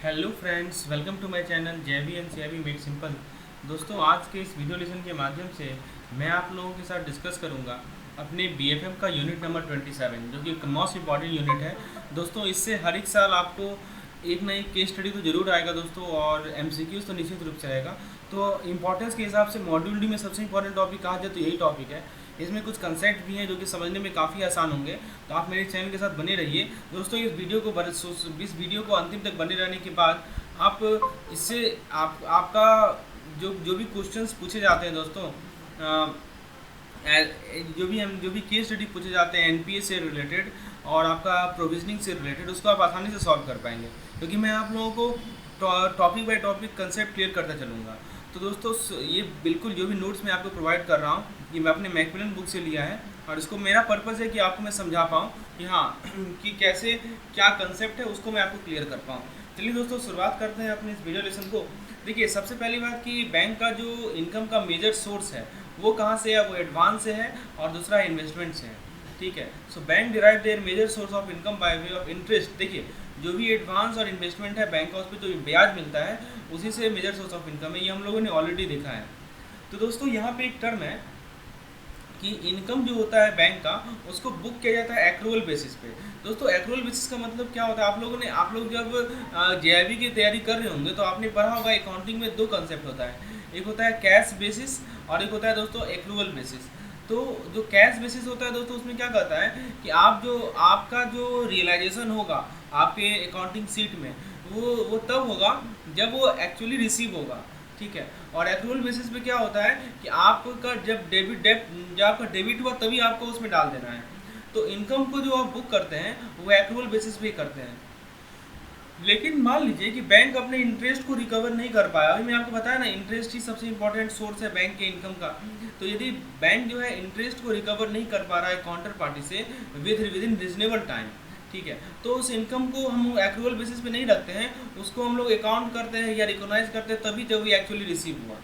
Hello friends, welcome to my channel JB and CIB make simple. दोस्तों, आज के इस वीडियो लेसन के माध्यम से मैं आप लोगों के साथ डिस्कस करूंगा अपने बीएफएम का यूनिट नंबर 27, जो कि मोस्ट इंपॉर्टेंट यूनिट है। दोस्तों, इससे हर एक साल आपको एक ना एक केस स्टडी तो जरूर आएगा दोस्तों, और एमसीक्यूज तो निश्चित रूप से आएगा। तो इंपॉर्टेंस के हिसाब से मॉड्यूल डी में सबसे इंपॉर्टेंट टॉपिक कहा जाए तो यही टॉपिक है। इसमें कुछ कंसेप्ट भी हैं जो कि समझने में काफ़ी आसान होंगे। तो आप मेरे चैनल के साथ बने रहिए दोस्तों। इस वीडियो को अंतिम तक बने रहने के बाद आप इससे आपका जो भी क्वेश्चंस पूछे जाते हैं दोस्तों, जो भी केस स्टडी पूछे जाते हैं एनपीए से रिलेटेड और आपका प्रोविजनिंग से रिलेटेड, उसको आप आसानी से सॉल्व कर पाएंगे, क्योंकि मैं आप लोगों को topic by topic concept clear करता चलूँगा। तो दोस्तों, ये बिल्कुल जो भी नोट्स मैं आपको प्रोवाइड कर रहा हूँ, ये मैं अपने मैकमिलन बुक से लिया है, और इसको मेरा पर्पज़ है कि आपको मैं समझा पाऊँ कि हाँ कि कैसे क्या कंसेप्ट है, उसको मैं आपको क्लियर कर पाऊँ। चलिए दोस्तों, शुरुआत करते हैं अपने इस वीडियो लेसन को। देखिए, सबसे पहली बात कि बैंक का जो इनकम का मेजर सोर्स है वो कहाँ से है, वो एडवांस से है, और दूसरा इन्वेस्टमेंट से है। ठीक है। So bank derive their major source of income by way of interest. देखिए, जो भी एडवांस और इन्वेस्टमेंट है बैंक का, उस पर जो ब्याज मिलता है उसी से मेजर सोर्स ऑफ इनकम है। ये हम लोगों ने ऑलरेडी देखा है। तो दोस्तों, यहाँ पे एक टर्म है कि इनकम जो होता है बैंक का, उसको बुक किया जाता है एक्रूअल बेसिस पे। दोस्तों, एक्रूअल बेसिस का मतलब क्या होता है? आप लोग जब जेआईबी की तैयारी कर रहे होंगे तो आपने पढ़ा होगा अकाउंटिंग में दो कंसेप्ट होता है। एक होता है कैश बेसिस और एक होता है दोस्तों एक्रूअल बेसिस। तो जो कैश बेसिस होता है दोस्तों, उसमें क्या कहता है कि आपका जो रियलाइजेशन होगा आपके अकाउंटिंग सीट में, वो तब होगा जब वो एक्चुअली रिसीव होगा। ठीक है। और एक्रूअल बेसिस पे क्या होता है कि आपका जब आपका डेबिट हुआ तभी आपको उसमें डाल देना है। तो इनकम को जो आप बुक करते हैं वो एक्रूअल बेसिस पे करते हैं। लेकिन मान लीजिए कि बैंक अपने इंटरेस्ट को रिकवर नहीं कर पाया। अभी मैंने आपको बताया ना, इंटरेस्ट ही सबसे इंपॉर्टेंट सोर्स है बैंक के इनकम का। तो यदि बैंक जो है इंटरेस्ट को रिकवर नहीं कर पा रहा है काउंटर पार्टी से विद इन रिजनेबल टाइम, ठीक है, तो उस इनकम को हम एक्रूअल बेसिस पे नहीं रखते हैं, उसको हम लोग अकाउंट करते हैं या रिकॉग्नाइज करते हैं तभी जब ये एक्चुअली रिसीव हुआ।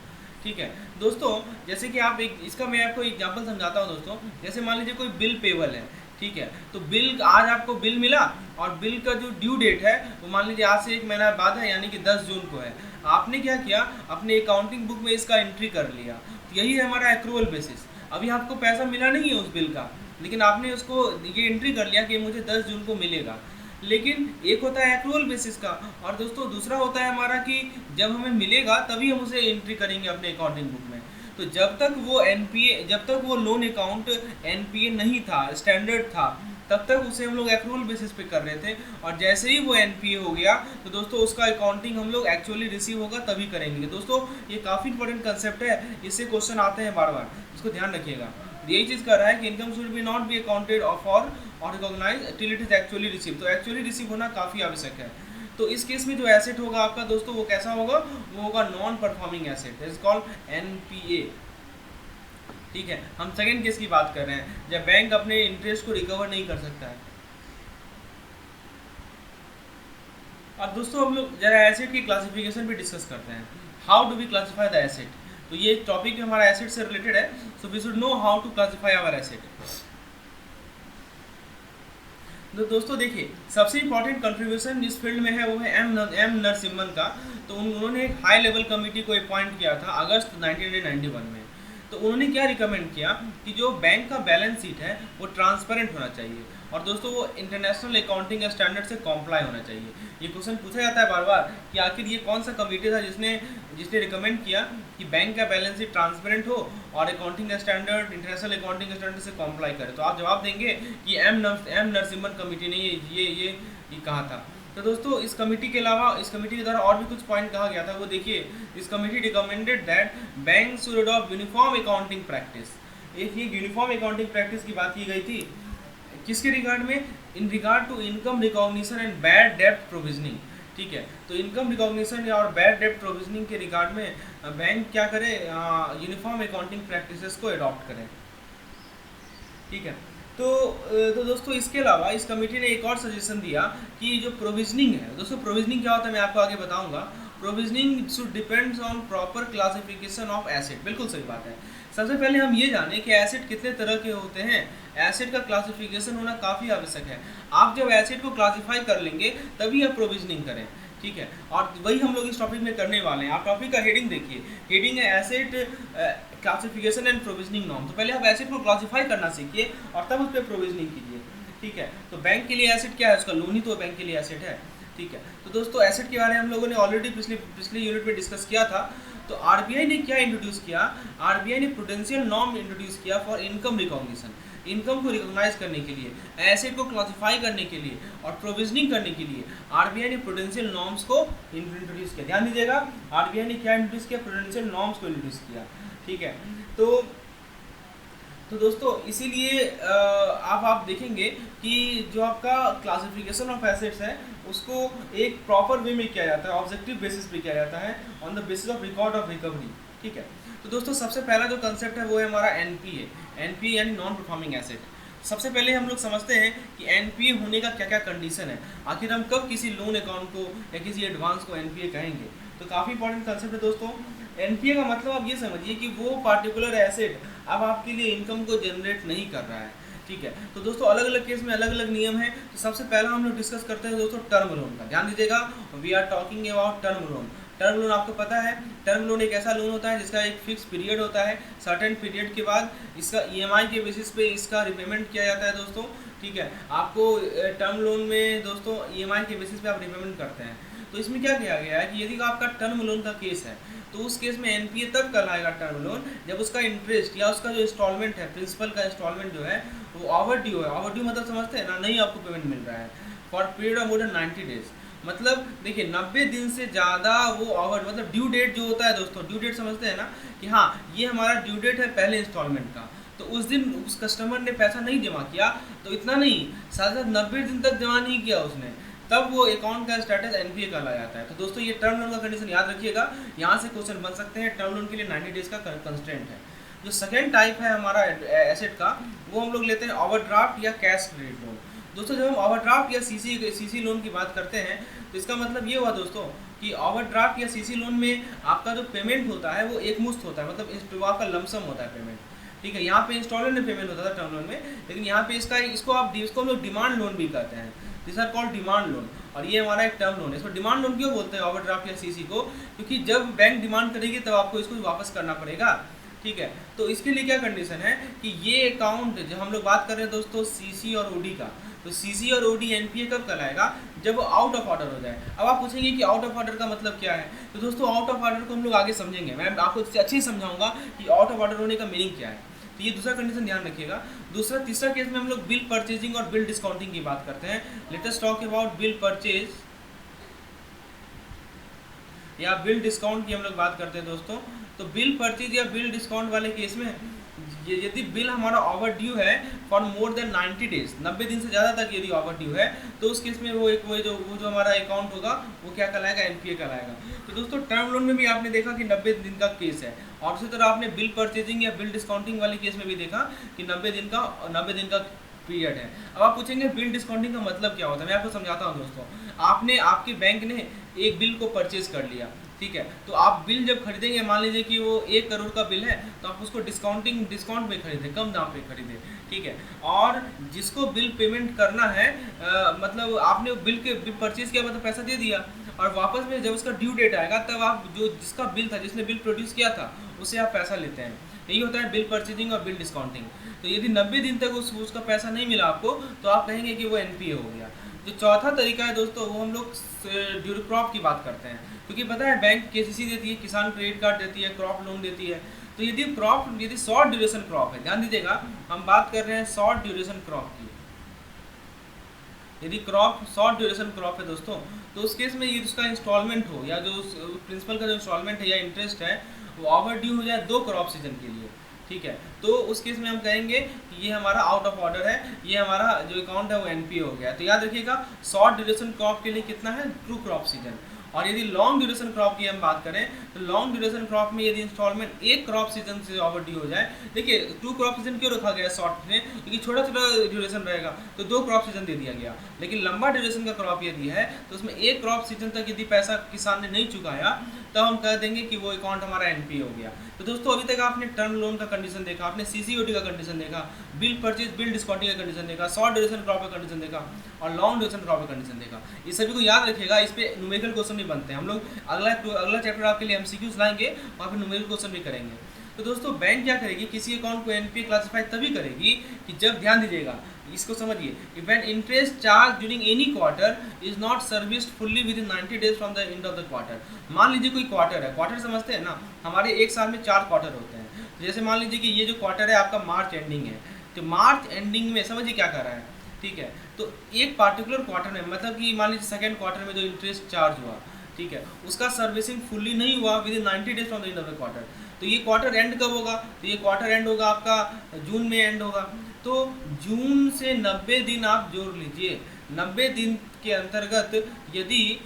ठीक है दोस्तों, जैसे कि आप एक इसका मैं आपको एग्जांपल समझाता हूँ दोस्तों। जैसे मान लीजिए कोई बिल पेबल है। ठीक है। तो बिल आज आपको बिल मिला, और बिल का जो ड्यू डेट है वो मान लीजिए आज से एक महीना बाद है, यानी कि 10 जून को है। आपने क्या किया, अपने अकाउंटिंग बुक में इसका एंट्री कर लिया। तो यही है हमारा एक्रूअल बेसिस। अभी आपको पैसा मिला नहीं है उस बिल का, लेकिन आपने उसको ये एंट्री कर लिया कि मुझे 10 जून को मिलेगा। लेकिन एक होता है एक्रूअल बेसिस का, और दोस्तों दूसरा होता है हमारा कि जब हमें मिलेगा तभी हम उसे एंट्री करेंगे अपने अकाउंटिंग बुक में। तो जब तक वो लोन अकाउंट एनपीए नहीं था, स्टैंडर्ड था, तब तक उसे हम लोग एक्रूअल बेसिस पे कर रहे थे। और जैसे ही वो एनपीए हो गया तो दोस्तों उसका अकाउंटिंग हम लोग एक्चुअली रिसीव होगा तभी करेंगे। दोस्तों, ये काफ़ी इंपॉर्टेंट कंसेप्ट है, इससे क्वेश्चन आते हैं बार बार, इसको ध्यान रखिएगा। यही चीज़ कर रहा है कि income should be not be accounted for और recognise till it is actually receive. तो एक्चुअली रिसीव होना काफ़ी आवश्यक है। तो इस केस में जो एसेट होगा आपका दोस्तों, वो कैसा होगा? वो होगा non performing asset, is called NPA. ठीक है। हम सेकेंड केस की बात कर रहे हैं, जब बैंक अपने इंटरेस्ट को रिकवर नहीं कर सकता है। अब दोस्तों, हम लोग जरा एसेट की क्लासिफिकेशन भी डिस्कस करते हैं। How do we classify the asset? तो ये टॉपिक हमारा एसेट से रिलेटेड है, so we should know how to classify our asset. तो दोस्तों देखिए, सबसे इंपॉर्टेंट कंट्रीब्यूशन इस फील्ड में है वो है एम नरसिम्हन का। तो उन्होंने एक हाई लेवल कमेटी को अपॉइंट किया था अगस्त 1991 में। तो उन्होंने क्या रिकमेंड किया कि जो बैंक का बैलेंस शीट है वो ट्रांसपेरेंट होना चाहिए, और दोस्तों वो इंटरनेशनल अकाउंटिंग स्टैंडर्ड से कॉम्प्लाई होना चाहिए। ये क्वेश्चन पूछा जाता है बार बार कि आखिर ये कौन सा कमेटी था जिसने जिसने रिकमेंड किया कि बैंक का बैलेंस शीट ट्रांसपेरेंट हो और accounting standard international accounting standard से कॉम्प्लाई करे। तो आप जवाब देंगे कि एम नरसिम्हन कमेटी ने ये कहा था। तो दोस्तों, इस कमेटी के अलावा इस कमेटी के द्वारा और भी कुछ पॉइंट कहा गया था। वो देखिए, इस committee recommended that bank should adopt uniform accounting practice. एक ये यूनिफॉर्म अकाउंटिंग प्रैक्टिस की बात की गई थी, किसके रिगार्ड में? In regard to income recognition and bad डेब्ट प्रोविजनिंग। ठीक है। तो इनकम रिकॉग्निशन और बैड डेब्ट प्रोविजनिंग के रिगार्ड में बैंक क्या करे, यूनिफॉर्म अकाउंटिंग प्रैक्टिसेस को अडॉप्ट करें। ठीक है। तो दोस्तों, इसके अलावा इस कमेटी ने एक और सजेशन दिया कि जो प्रोविजनिंग है दोस्तों, प्रोविजनिंग क्या होता है मैं आपको आगे बताऊंगा। Provisioning should depends on proper classification of asset. बिल्कुल सही बात है। सबसे पहले हम ये जानें कि एसेट कितने तरह के होते हैं। एसेट का क्लासिफिकेशन होना काफ़ी आवश्यक है। आप जब एसेट को क्लासिफाई कर लेंगे तभी आप प्रोविजनिंग करें। ठीक है, और वही हम लोग इस टॉपिक में करने वाले हैं। आप टॉपिक का हेडिंग देखिए, हेडिंग है asset classification and provisioning norm. तो पहले आप एसेट को क्लासिफाई करना सीखिए और तब उस पर प्रोविजनिंग कीजिए, ठीक है। तो बैंक के लिए एसेट क्या है, उसका लोन ही तो बैंक के लिए एसेट है, ठीक है। तो दोस्तों एसेट के बारे में हम लोगों ने ऑलरेडी पिछले यूनिट में डिस्कस किया था। तो आरबीआई ने क्या इंट्रोड्यूस किया, आरबीआई ने प्रूडेंशियल नॉर्म इंट्रोड्यूस किया फॉर इनकम रिकॉग्निशन, इनकम को रिकॉग्नाइज करने के लिए, एसेट को क्लासिफाई करने के लिए और प्रोविजनिंग करने के लिए आरबीआई ने प्रूडेंशियल नॉर्म्स को इंट्रोड्यूस किया। ध्यान दीजिएगा, आरबीआई ने क्या इंट्रोड्यूस किया, प्रूडेंशियल नॉर्म्स को इंट्रोड्यूस किया, ठीक है। तो दोस्तों इसीलिए अब आप देखेंगे कि जो आपका क्लासिफिकेशन ऑफ एसेट्स है उसको एक प्रॉपर वे में किया जाता है, ऑब्जेक्टिव बेसिस पे किया जाता है, on the basis of record of recovery, ठीक है। तो दोस्तों सबसे पहला जो कंसेप्ट है वो है हमारा एनपीए, एनपीए यानी नॉन परफॉर्मिंग एसेट। सबसे पहले हम लोग समझते हैं कि एनपीए होने का क्या क्या कंडीशन है, आखिर हम कब किसी लोन अकाउंट को या किसी एडवांस को एनपीए कहेंगे। तो काफ़ी इंपॉर्टेंट कंसेप्ट है दोस्तों। एनपीए का मतलब आप ये समझिए कि वो पार्टिकुलर एसेट अब आपके लिए इनकम को जनरेट नहीं कर रहा है, ठीक है। तो दोस्तों अलग अलग केस में अलग अलग नियम है। तो सबसे पहला हम लोग डिस्कस करते हैं दोस्तों टर्म लोन का। ध्यान दीजिएगा, we are talking about term loan. Term loan आपको पता है, टर्म लोन एक ऐसा लोन होता है जिसका एक फिक्स पीरियड होता है, सर्टेन पीरियड के बाद इसका ईएमआई के बेसिस पे इसका रिपेमेंट किया जाता है दोस्तों, ठीक है। आपको टर्म लोन में दोस्तों ईएमआई के बेसिस पे आप रिपेमेंट करते हैं। तो इसमें क्या किया गया है कि यदि आपका टर्म लोन का केस है तो उस केस में एनपीए तब कहलाएगा टर्म लोन जब उसका इंटरेस्ट या उसका जो इंस्टॉलमेंट है, प्रिंसिपल का इंस्टॉलमेंट जो है वो ओवर ड्यू है। ओवर ड्यू मतलब समझते हैं ना, नहीं आपको पेमेंट मिल रहा है for period of more than 90 days. मतलब देखिए 90 दिन से ज़्यादा वो ओवर, मतलब ड्यू डेट जो होता है दोस्तों, ड्यू डेट समझते हैं ना कि हाँ ये हमारा ड्यू डेट है पहले इंस्टॉलमेंट का, तो उस दिन उस कस्टमर ने पैसा नहीं जमा किया, तो इतना नहीं, साथ साथ 90 दिन तक जमा नहीं किया उसने, तब वो अकाउंट का स्टेटस एनपीए कहलाया जाता है। तो दोस्तों ये टर्म लोन का कंडीशन याद रखिएगा, यहाँ से क्वेश्चन बन सकते हैं। टर्म लोन के लिए 90 डेज का कंस्ट्रेंट है। जो सेकेंड टाइप है हमारा एसेट का, वो हम लोग लेते हैं ओवरड्राफ्ट या कैश क्रेडिट लोन। दोस्तों जब हम ओवरड्राफ्ट या सीसी लोन की बात करते हैं तो इसका मतलब ये हुआ दोस्तों कि ओवरड्राफ्ट या सीसी लोन में आपका जो पेमेंट होता है वो एक मुश्त होता है, मतलब आपका लमसम होता है पेमेंट, ठीक है। यहाँ पे इंस्टॉलमेंट में पेमेंट होता था टर्म लोन में, लेकिन यहाँ पे इसको हम लोग डिमांड लोन भी कहते हैं, this are called demand loan. और ये हमारा एक टर्म लोन है। इसको डिमांड लोन क्यों बोलते हैं ओवरड्राफ्ट या सीसी को, क्योंकि जब बैंक डिमांड करेगी तब आपको इसको वापस करना पड़ेगा, ठीक है। तो इसके लिए क्या कंडीशन है कि ये अकाउंट जो हम लोग बात कर रहे हैं दोस्तों सीसी और ओडी का, तो सीसी और ओडी एनपीए कब कहलाएगा, जब वो आउट ऑफ ऑर्डर हो जाए। अब आप पूछेंगे कि आउट ऑफ ऑर्डर का मतलब क्या है, तो दोस्तों आउट ऑफ ऑर्डर को हम लोग आगे समझेंगे, मैं आपको अच्छे से समझाऊंगा कि आउट ऑफ ऑर्डर होने का मीनिंग क्या है। तो ये दूसरा कंडीशन ध्यान रखिएगा। तीसरा केस में हम लोग बिल परचेजिंग और बिल डिस्काउंटिंग की बात करते हैं। Let us talk about bill purchase या बिल डिस्काउंट की हम लोग बात करते हैं दोस्तों। तो बिल परचेज या बिल डिस्काउंट वाले केस में यदि बिल हमारा ओवर ड्यू है फॉर मोर देन 90 डेज, 90 दिन से ज़्यादा तक यदि ओवर ड्यू है, तो उस केस में वो जो हमारा अकाउंट होगा वो क्या कहलाएगा, एनपीए कहलाएगा। तो दोस्तों टर्म लोन में भी आपने देखा कि 90 दिन का केस है, और उसी तरह आपने बिल परचेजिंग या बिल डिस्काउंटिंग वाले केस में भी देखा कि 90 दिन का पीरियड है। अब आप पूछेंगे बिल डिस्काउंटिंग का मतलब क्या होता है, मैं आपको समझाता हूँ दोस्तों। आपके बैंक ने एक बिल को परचेज कर लिया, ठीक है। तो आप बिल जब खरीदेंगे, मान लीजिए कि वो 1 करोड़ का बिल है, तो आप उसको डिस्काउंट पे खरीदें, कम दाम पे खरीदें, ठीक है। और जिसको बिल पेमेंट करना है, मतलब आपने बिल परचेज किया, मतलब पैसा दे दिया, और वापस में जब उसका ड्यू डेट आएगा तब आप जिसका बिल था, जिसने बिल प्रोड्यूस किया था, उससे आप पैसा लेते हैं। यही होता है बिल परचेजिंग और बिल डिस्काउंटिंग। तो यदि 90 दिन तक उसका पैसा नहीं मिला आपको, तो आप कहेंगे कि वो एनपीए हो गया। जो चौथा तरीका है दोस्तों, वो हम लोग ड्यू क्रॉप की बात करते हैं, क्योंकि पता है बैंक केसीसी देती है, किसान क्रेडिट कार्ड देती है, क्रॉप लोन देती है। तो यदि शॉर्ट ड्यूरेशन क्रॉप है, ध्यान दीजिएगा हम बात कर रहे हैं शॉर्ट ड्यूरेशन क्रॉप की। यदि शॉर्ट ड्यूरेशन क्रॉप है दोस्तों, तो उस केस में यदि उसका इंस्टॉलमेंट हो या जो प्रिंसिपल का जो इंस्टॉलमेंट है या इंटरेस्ट है वो ओवर ड्यू हो जाए 2 क्रॉप सीजन के लिए, ठीक है, तो उस केस में हम कहेंगे कि ये हमारा आउट ऑफ ऑर्डर है, ये हमारा जो अकाउंट है वो एनपीए हो गया। तो याद रखिएगा शॉर्ट ड्यूरेशन क्रॉप के लिए कितना है, 2 क्रॉप सीजन। और यदि लॉन्ग ड्यूरेशन क्रॉप की हम बात करें, तो लॉन्ग ड्यूरेशन क्रॉप में यदि इंस्टॉलमेंट 1 क्रॉप सीजन से ओवर ड्यू हो जाए, देखिए 2 क्रॉप सीजन क्यों रखा गया शॉर्ट में, क्योंकि छोटा छोटा ड्यूरेशन रहेगा, तो 2 क्रॉप सीजन दे दिया गया। लेकिन लंबा ड्यूरेशन का क्रॉप यदि है तो उसमें 1 क्रॉप सीजन तक यदि पैसा किसान ने नहीं चुकाया, तो हम कह देंगे कि वो अकाउंट हमारा एनपीए हो गया। तो दोस्तों अभी तक आपने टर्म लोन का कंडीशन देखा, आपने सीसीओडी का कंडीशन देखा, बिल परचेज बिल डिस्काउंटिंग का कंडीशन देगा, शॉर्ट ड्यूरेशन क्रॉप का कंडीशन देगा और लॉन्ग ड्यूरेशन क्रॉप का कंडीशन देगा। ये सभी को याद रखिएगा, इस पे न्यूमेरिकल क्वेश्चन भी बनते हैं। हम लोग अगला चैप्टर आपके लिए एमसीक्यूज लाएंगे और फिर न्यूमेरिकल क्वेश्चन भी करेंगे। तो दोस्तों बैंक क्या करेगी, किसी अकाउंट को एनपीए क्लासिफाई तभी करेगी कि जब, ध्यान दीजिएगा इसको समझिए, when interest charge during any quarter is not serviced fully with in 90 days from the end of the quarter. मान लीजिए कोई क्वार्टर है, क्वार्टर समझते हैं ना, हमारे एक साल में 4 क्वार्टर होते हैं। तो जैसे मान लीजिए कि ये जो क्वार्टर है आपका मार्च एंडिंग है, तो मार्च एंडिंग में समझिए क्या कर रहा है, ठीक है। तो एक पार्टिकुलर क्वार्टर में, मतलब कि मान लीजिए सेकेंड क्वार्टर में जो इंटरेस्ट चार्ज हुआ, ठीक है, उसका सर्विसिंग फुल्ली नहीं हुआ with in 90 days from the end of the quarter. तो ये क्वार्टर एंड कब होगा, तो ये क्वार्टर एंड होगा आपका जून में एंड होगा। तो जून से 90 दिन आप जोड़ लीजिए, 90 दिन के अंतर्गत यदि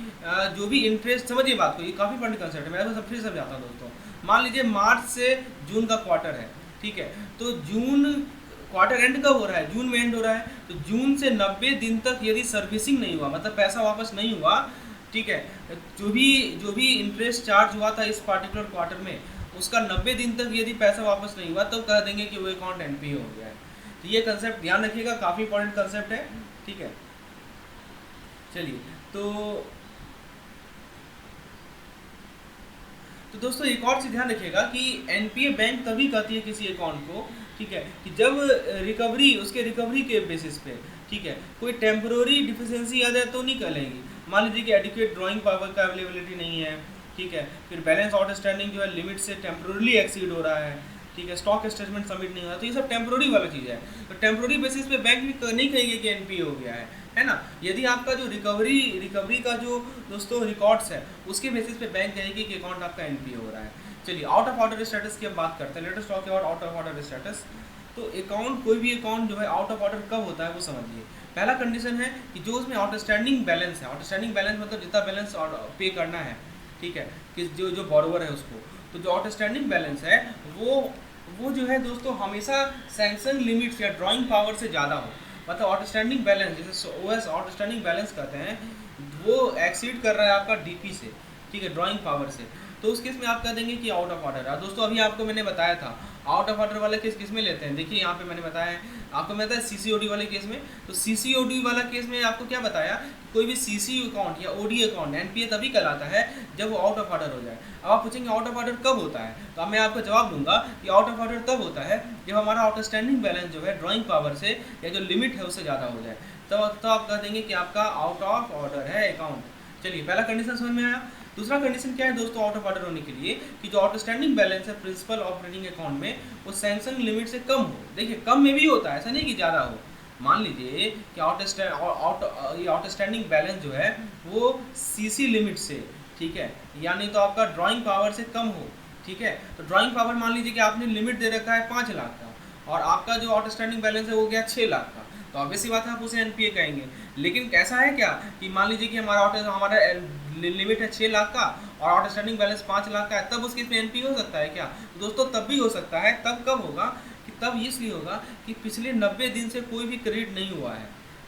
जो भी इंटरेस्ट, समझिए बात को, ये काफ़ी इंपॉर्टेंट कंसेप्ट है, मैं आपको सब फिर समझाता हूँ दोस्तों। मान लीजिए मार्च से जून का क्वार्टर है, ठीक है, तो जून क्वार्टर एंड कब हो रहा है, जून में एंड हो रहा है। तो जून से 90 दिन तक यदि सर्विसिंग नहीं हुआ, मतलब पैसा वापस नहीं हुआ, ठीक है, जो भी इंटरेस्ट चार्ज हुआ था इस पार्टिकुलर क्वार्टर में, उसका 90 दिन तक यदि पैसा वापस नहीं हुआ तो कह देंगे कि वो अकाउंट एनपीए हो गया है। तो ये कंसेप्ट ध्यान रखिएगा, काफ़ी इंपॉर्टेंट कंसेप्ट है, ठीक है। चलिए, तो दोस्तों एक और चीज़ ध्यान रखिएगा कि एनपीए बैंक तभी कहती है किसी अकाउंट को, ठीक है, कि जब रिकवरी, उसके रिकवरी के बेसिस पे, ठीक है, कोई टेम्पररी डिफिशियंसी आ जाए तो नहीं कहेगी। मान लीजिए कि एडिक्वेट ड्राइंग पावर का अवेलेबिलिटी नहीं है, ठीक है, फिर बैलेंस आउटस्टैंडिंग जो है लिमिट से टेम्पररी एक्सीड हो रहा है, ठीक है, स्टॉक स्टेटमेंट सबमिट नहीं हो रहा, तो ये सब टेम्पररी वाला चीज़ है। तो टेम्पररी बेसिस पे बैंक भी नहीं कहेंगे कि एनपीए हो गया है ना। यदि आपका जो रिकवरी का जो दोस्तों रिकॉर्ड्स है, उसके बेसिस पे बैंक कहेगी कि अकाउंट आपका एनपीए हो रहा है। चलिए, आउट ऑफ ऑर्डर स्टेटस की हम बात करते हैं, let us talk about out of order status. तो अकाउंट, कोई भी अकाउंट जो है आउट ऑफ ऑर्डर कब होता है वो समझिए। पहला कंडीशन है कि जो उसमें आउटस्टैंडिंग बैलेंस है, आउटस्टैंडिंग बैलेंस मतलब जितना बैलेंस पे करना है, ठीक है, कि जो बॉरोवर है उसको, तो जो आउटस्टैंडिंग बैलेंस है वो जो है दोस्तों हमेशा सैंक्शन लिमिट्स या ड्राइंग पावर से ज़्यादा हो। मतलब आउटस्टैंडिंग बैलेंस, जैसे ओएस आउटस्टैंडिंग बैलेंस कहते हैं, वो एक्सीड कर रहा है आपका डीपी से, ठीक है, ड्राइंग पावर से, तो उस केस में आप कह देंगे कि आउट ऑफ ऑर्डर है। दोस्तों अभी आपको मैंने बताया था आउट ऑफ ऑर्डर वाले केस किस में लेते हैं, देखिए यहाँ पे मैंने बताया है आपको, मैं बताया सीसीओडी वाले केस में। तो सीसीओडी वाला केस में आपको क्या बताया, कोई भी सीसी अकाउंट या ओडी अकाउंट एनपीए तभी कहलाता है जब वो आउट ऑफ ऑर्डर हो जाए। अब आप पूछेंगे आउट ऑफ ऑर्डर कब होता है, तो अब मैं आपको जवाब दूंगा कि आउट ऑफ ऑर्डर तब होता है जब हमारा आउटस्टैंडिंग बैलेंस जो है ड्राइंग पावर से या जो लिमिट है उससे ज़्यादा हो जाए, तो आप कह देंगे कि आपका आउट ऑफ ऑर्डर है अकाउंट। चलिए, पहला कंडीशन समझ में आया। दूसरा कंडीशन क्या है दोस्तों आउट ऑफ ऑर्डर होने के लिए, कि जो आउटस्टैंडिंग बैलेंस है प्रिंसिपल ऑपरेटिंग अकाउंट में, वो सैंक्शन लिमिट से कम हो। देखिए, कम में भी होता है, ऐसा नहीं कि ज़्यादा हो। मान लीजिए कि आउटस्टैंडिंग बैलेंस जो है वो सीसी लिमिट से, ठीक है, यानी तो आपका ड्राइंग पावर से कम हो, ठीक है। तो ड्राइंग पावर मान लीजिए कि आपने लिमिट दे रखा है 5 लाख का और आपका जो आउटस्टैंडिंग बैलेंस है वो गया 6 लाख का, तो ऑब्वियसली बात है आप उसे एनपीए कहेंगे। लेकिन कैसा है क्या कि मान लीजिए कि हमारा लिमिट है 6 लाख का और आउटस्टैंडिंग बैलेंस 5 लाख का है, तब उसके इसमें एनपीए हो सकता है क्या, तो दोस्तों तब भी हो सकता है। तब कब होगा, कि तब इसलिए होगा कि पिछले 90 दिन से कोई भी क्रेडिट नहीं हुआ है,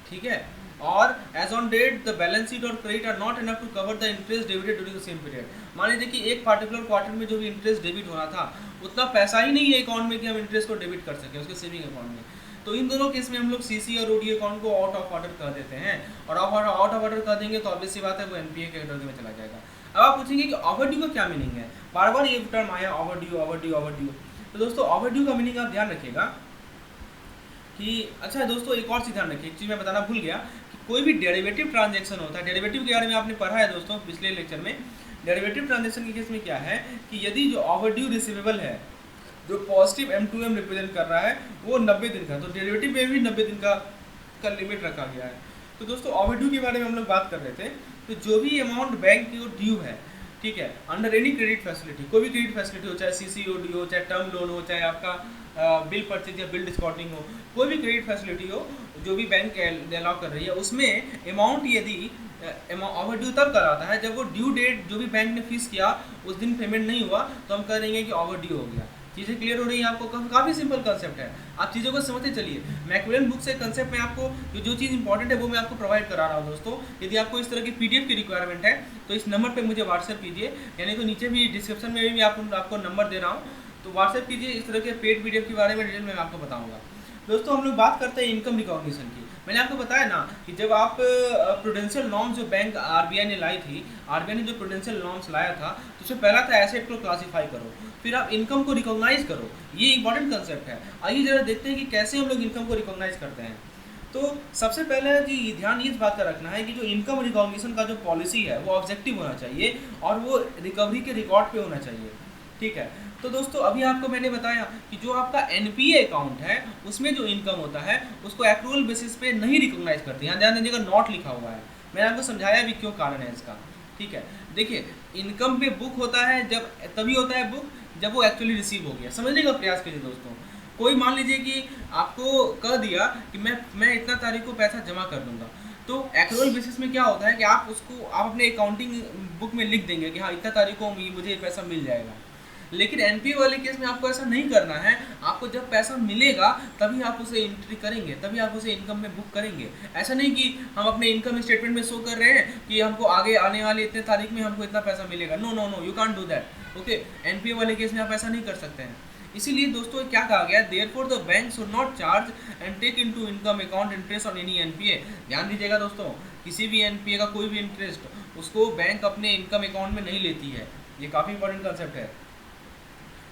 ठीक है, और as on date the balance sheet और credit are not enough to cover the interest debited during the same period. मान लीजिए कि एक पार्टिकुलर क्वार्टर में जो भी इंटरेस्ट डेबिट होना था उतना पैसा ही नहीं है अकाउंट में कि हम इंटरेस्ट को डेबिट कर सकें उसके सेविंग अकाउंट में। तो इन दोनों केस में हम लोग सीसी और ओडी अकाउंट को आउट ऑफ ऑर्डर कर देते हैं, और आउट ऑफ ऑर्डर कर देंगे तो ऑब्वियस सी बात है वो एनपीए कैटेगरी में चला जाएगा। अब आप पूछेंगे कि ओवरड्यू का क्या मीनिंग है, बार बार ये टर्म आया ओवरड्यू ओवरड्यू ओवरड्यू। तो दोस्तों ओवरड्यू का मीनिंग आप ध्यान रखिएगा कि, अच्छा दोस्तों एक और चीज़ ध्यान रखिए, एक चीज़ मैं बताना भूल गया कि कोई भी डेरिवेटिव ट्रांजेक्शन होता है, डेरिवेटिव के बारे में आपने पढ़ा है दोस्तों पिछले लेक्चर में। डेरिवेटिव ट्रांजेक्शन के केस में क्या है कि यदि जो ओवरड्यू रिसीवेबल है, जो पॉजिटिव M2M रिप्रेजेंट कर रहा है, वो 90 दिन का, तो डेरिवेटिव में भी 90 दिन का लिमिट रखा गया है। तो दोस्तों ओवरड्यू के बारे में हम लोग बात कर रहे थे। तो जो भी अमाउंट बैंक की ड्यू है, ठीक है, अंडर एनी क्रेडिट फैसिलिटी, कोई भी क्रेडिट फैसिलिटी हो, चाहे सीसीओडी हो, चाहे टर्म लोन हो, चाहे आपका बिल परचेज या बिल डिस्काउंटिंग हो, कोई भी क्रेडिट फैसिलिटी हो जो भी बैंक अलाउ कर रही है, उसमें अमाउंट यदि ओवरड्यू तब कराता है जब वो ड्यू डेट जो भी बैंक ने फिक्स किया उस दिन पेमेंट नहीं हुआ, तो हम कह देंगे कि ओवरड्यू हो गया। चीज़ें क्लियर हो रही है आपको, काफ़ी सिंपल कंसेप्ट है, आप चीज़ों को समझते चलिए। मैकमिलन बुक से कंसेप्ट में आपको जो चीज़ इंपॉर्टेंट है वो मैं आपको प्रोवाइड करा रहा हूँ दोस्तों। यदि आपको इस तरह की पीडीएफ की रिक्वायरमेंट है तो इस नंबर पे मुझे व्हाट्सएप कीजिए, यानी तो नीचे भी डिस्क्रिप्शन में भी आपको नंबर दे रहा हूँ, तो व्हाट्सएप कीजिए। इस तरह के पेड पीडीएफ के बारे में डिटेल में आपको बताऊँगा। दोस्तों हम लोग बात करते हैं इनकम रिकॉग्निशन की। मैंने आपको बताया ना कि जब आप प्रूडेंशियल नॉर्म्स जो बैंक आरबीआई ने लाई थी, आरबीआई ने जो प्रूडेंशियल नॉर्म्स लाया था, तो उसमें पहला था एसेट को क्लासीफाई करो, फिर आप इनकम को रिकॉग्नाइज करो। ये इंपॉर्टेंट कंसेप्ट है। आइए जरा देखते हैं कि कैसे हम लोग इनकम को रिकॉग्नाइज करते हैं। तो सबसे पहले जी ध्यान इस बात का रखना है कि जो इनकम रिकॉग्निशन का जो पॉलिसी है वो ऑब्जेक्टिव होना चाहिए और वो रिकवरी के रिकॉर्ड पे होना चाहिए। ठीक है, तो दोस्तों अभी आपको मैंने बताया कि जो आपका एनपीए अकाउंट है उसमें जो इनकम होता है उसको एक्रूअल बेसिस पे नहीं रिकॉग्नाइज करते। यहाँ ध्यान दीजिएगा, नॉट लिखा हुआ है। मैंने आपको समझाया भी क्यों कारण है इसका। ठीक है, देखिए इनकम पे बुक होता है जब तभी होता है बुक जब वो एक्चुअली रिसीव हो गया। समझने का प्रयास कीजिए दोस्तों। कोई मान लीजिए कि आपको कह दिया कि मैं इतना तारीख को पैसा जमा कर दूंगा, तो एक्रूअल बेसिस में क्या होता है कि आप अपने अकाउंटिंग बुक में लिख देंगे कि हाँ इतना तारीख को मुझे पैसा मिल जाएगा। लेकिन एनपीए वाले केस में आपको ऐसा नहीं करना है। आपको जब पैसा मिलेगा तभी आप उसे एंट्री करेंगे, तभी आप उसे इनकम में बुक करेंगे। ऐसा नहीं कि हम अपने इनकम स्टेटमेंट में शो कर रहे हैं कि हमको आगे आने वाले इतने तारीख में हमको इतना पैसा मिलेगा। No no no, you can't do that. Okay, NPA वाले केस में आप ऐसा नहीं कर सकते हैं। इसीलिए दोस्तों क्या कहा गया, therefore the bank should not charge and take into income account interest on any NPA. ध्यान दीजिएगा दोस्तों, किसी भी एनपीए का कोई भी इंटरेस्ट उसको बैंक अपने इनकम अकाउंट में नहीं लेती है। ये काफ़ी इंपॉर्टेंट कंसेप्ट है।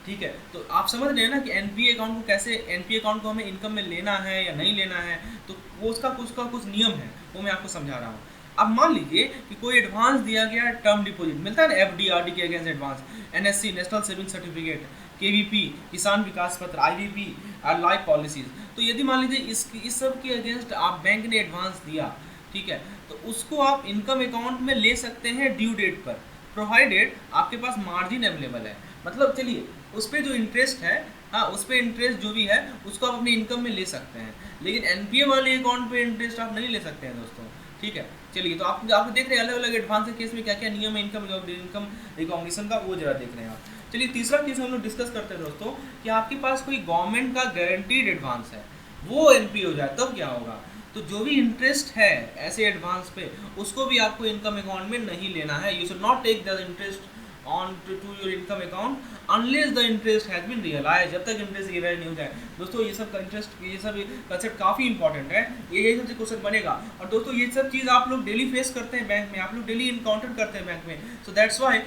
ठीक है, तो आप समझ रहे हैं ना कि एनपीए अकाउंट को कैसे, एनपीए अकाउंट को हमें इनकम में लेना है या नहीं लेना है, तो वो उसका कुछ नियम है, वो मैं आपको समझा रहा हूँ। अब मान लीजिए कि कोई एडवांस दिया गया, टर्म डिपॉजिट मिलता है ना एफडी आरडी के against advance, NSC national saving certificate, KVP किसान विकास पत्र, आईवीपी और लाइफ पॉलिसीज। तो यदि मान लीजिए इस सब के अगेंस्ट आप बैंक ने एडवांस दिया, ठीक है, तो उसको आप इनकम अकाउंट में ले सकते हैं ड्यू डेट पर, प्रोवाइडेड आपके पास मार्जिन अवेलेबल है। मतलब चलिए उस पर जो इंटरेस्ट है, हाँ उस पर इंटरेस्ट जो भी है उसको आप अपनी इनकम में ले सकते हैं, लेकिन एनपीए वाले अकाउंट पे इंटरेस्ट आप नहीं ले सकते हैं दोस्तों। ठीक है, चलिए तो आप देख रहे हैं अलग अलग एडवांस के केस में क्या क्या नियम है इनकम रिकॉग्निशन का, वो जरा देख रहे हैं आप। चलिए तीसरा केस हम लोग डिस्कस करते हैं दोस्तों कि आपके पास कोई गवर्नमेंट का गारंटीड एडवांस है, वो एनपीए हो जाए तब क्या होगा। तो जो भी इंटरेस्ट है ऐसे एडवांस पे उसको भी आपको इनकम अकाउंट में नहीं लेना है। You should not take the interest on to your income account unless the interest has been realise. जब तक इंटरेस्ट रियलाइज नहीं हो जाए दोस्तों, ये सब इंटरेस्ट, ये सब कंसेप्ट काफ़ी इंपॉर्टेंट है। ये सब क्वेश्चन बनेगा। और दोस्तों ये सब चीज़ आप लोग डेली फेस करते हैं बैंक में, आप लोग डेली इनकाउंटर करते हैं बैंक में। सो दैट्स वाई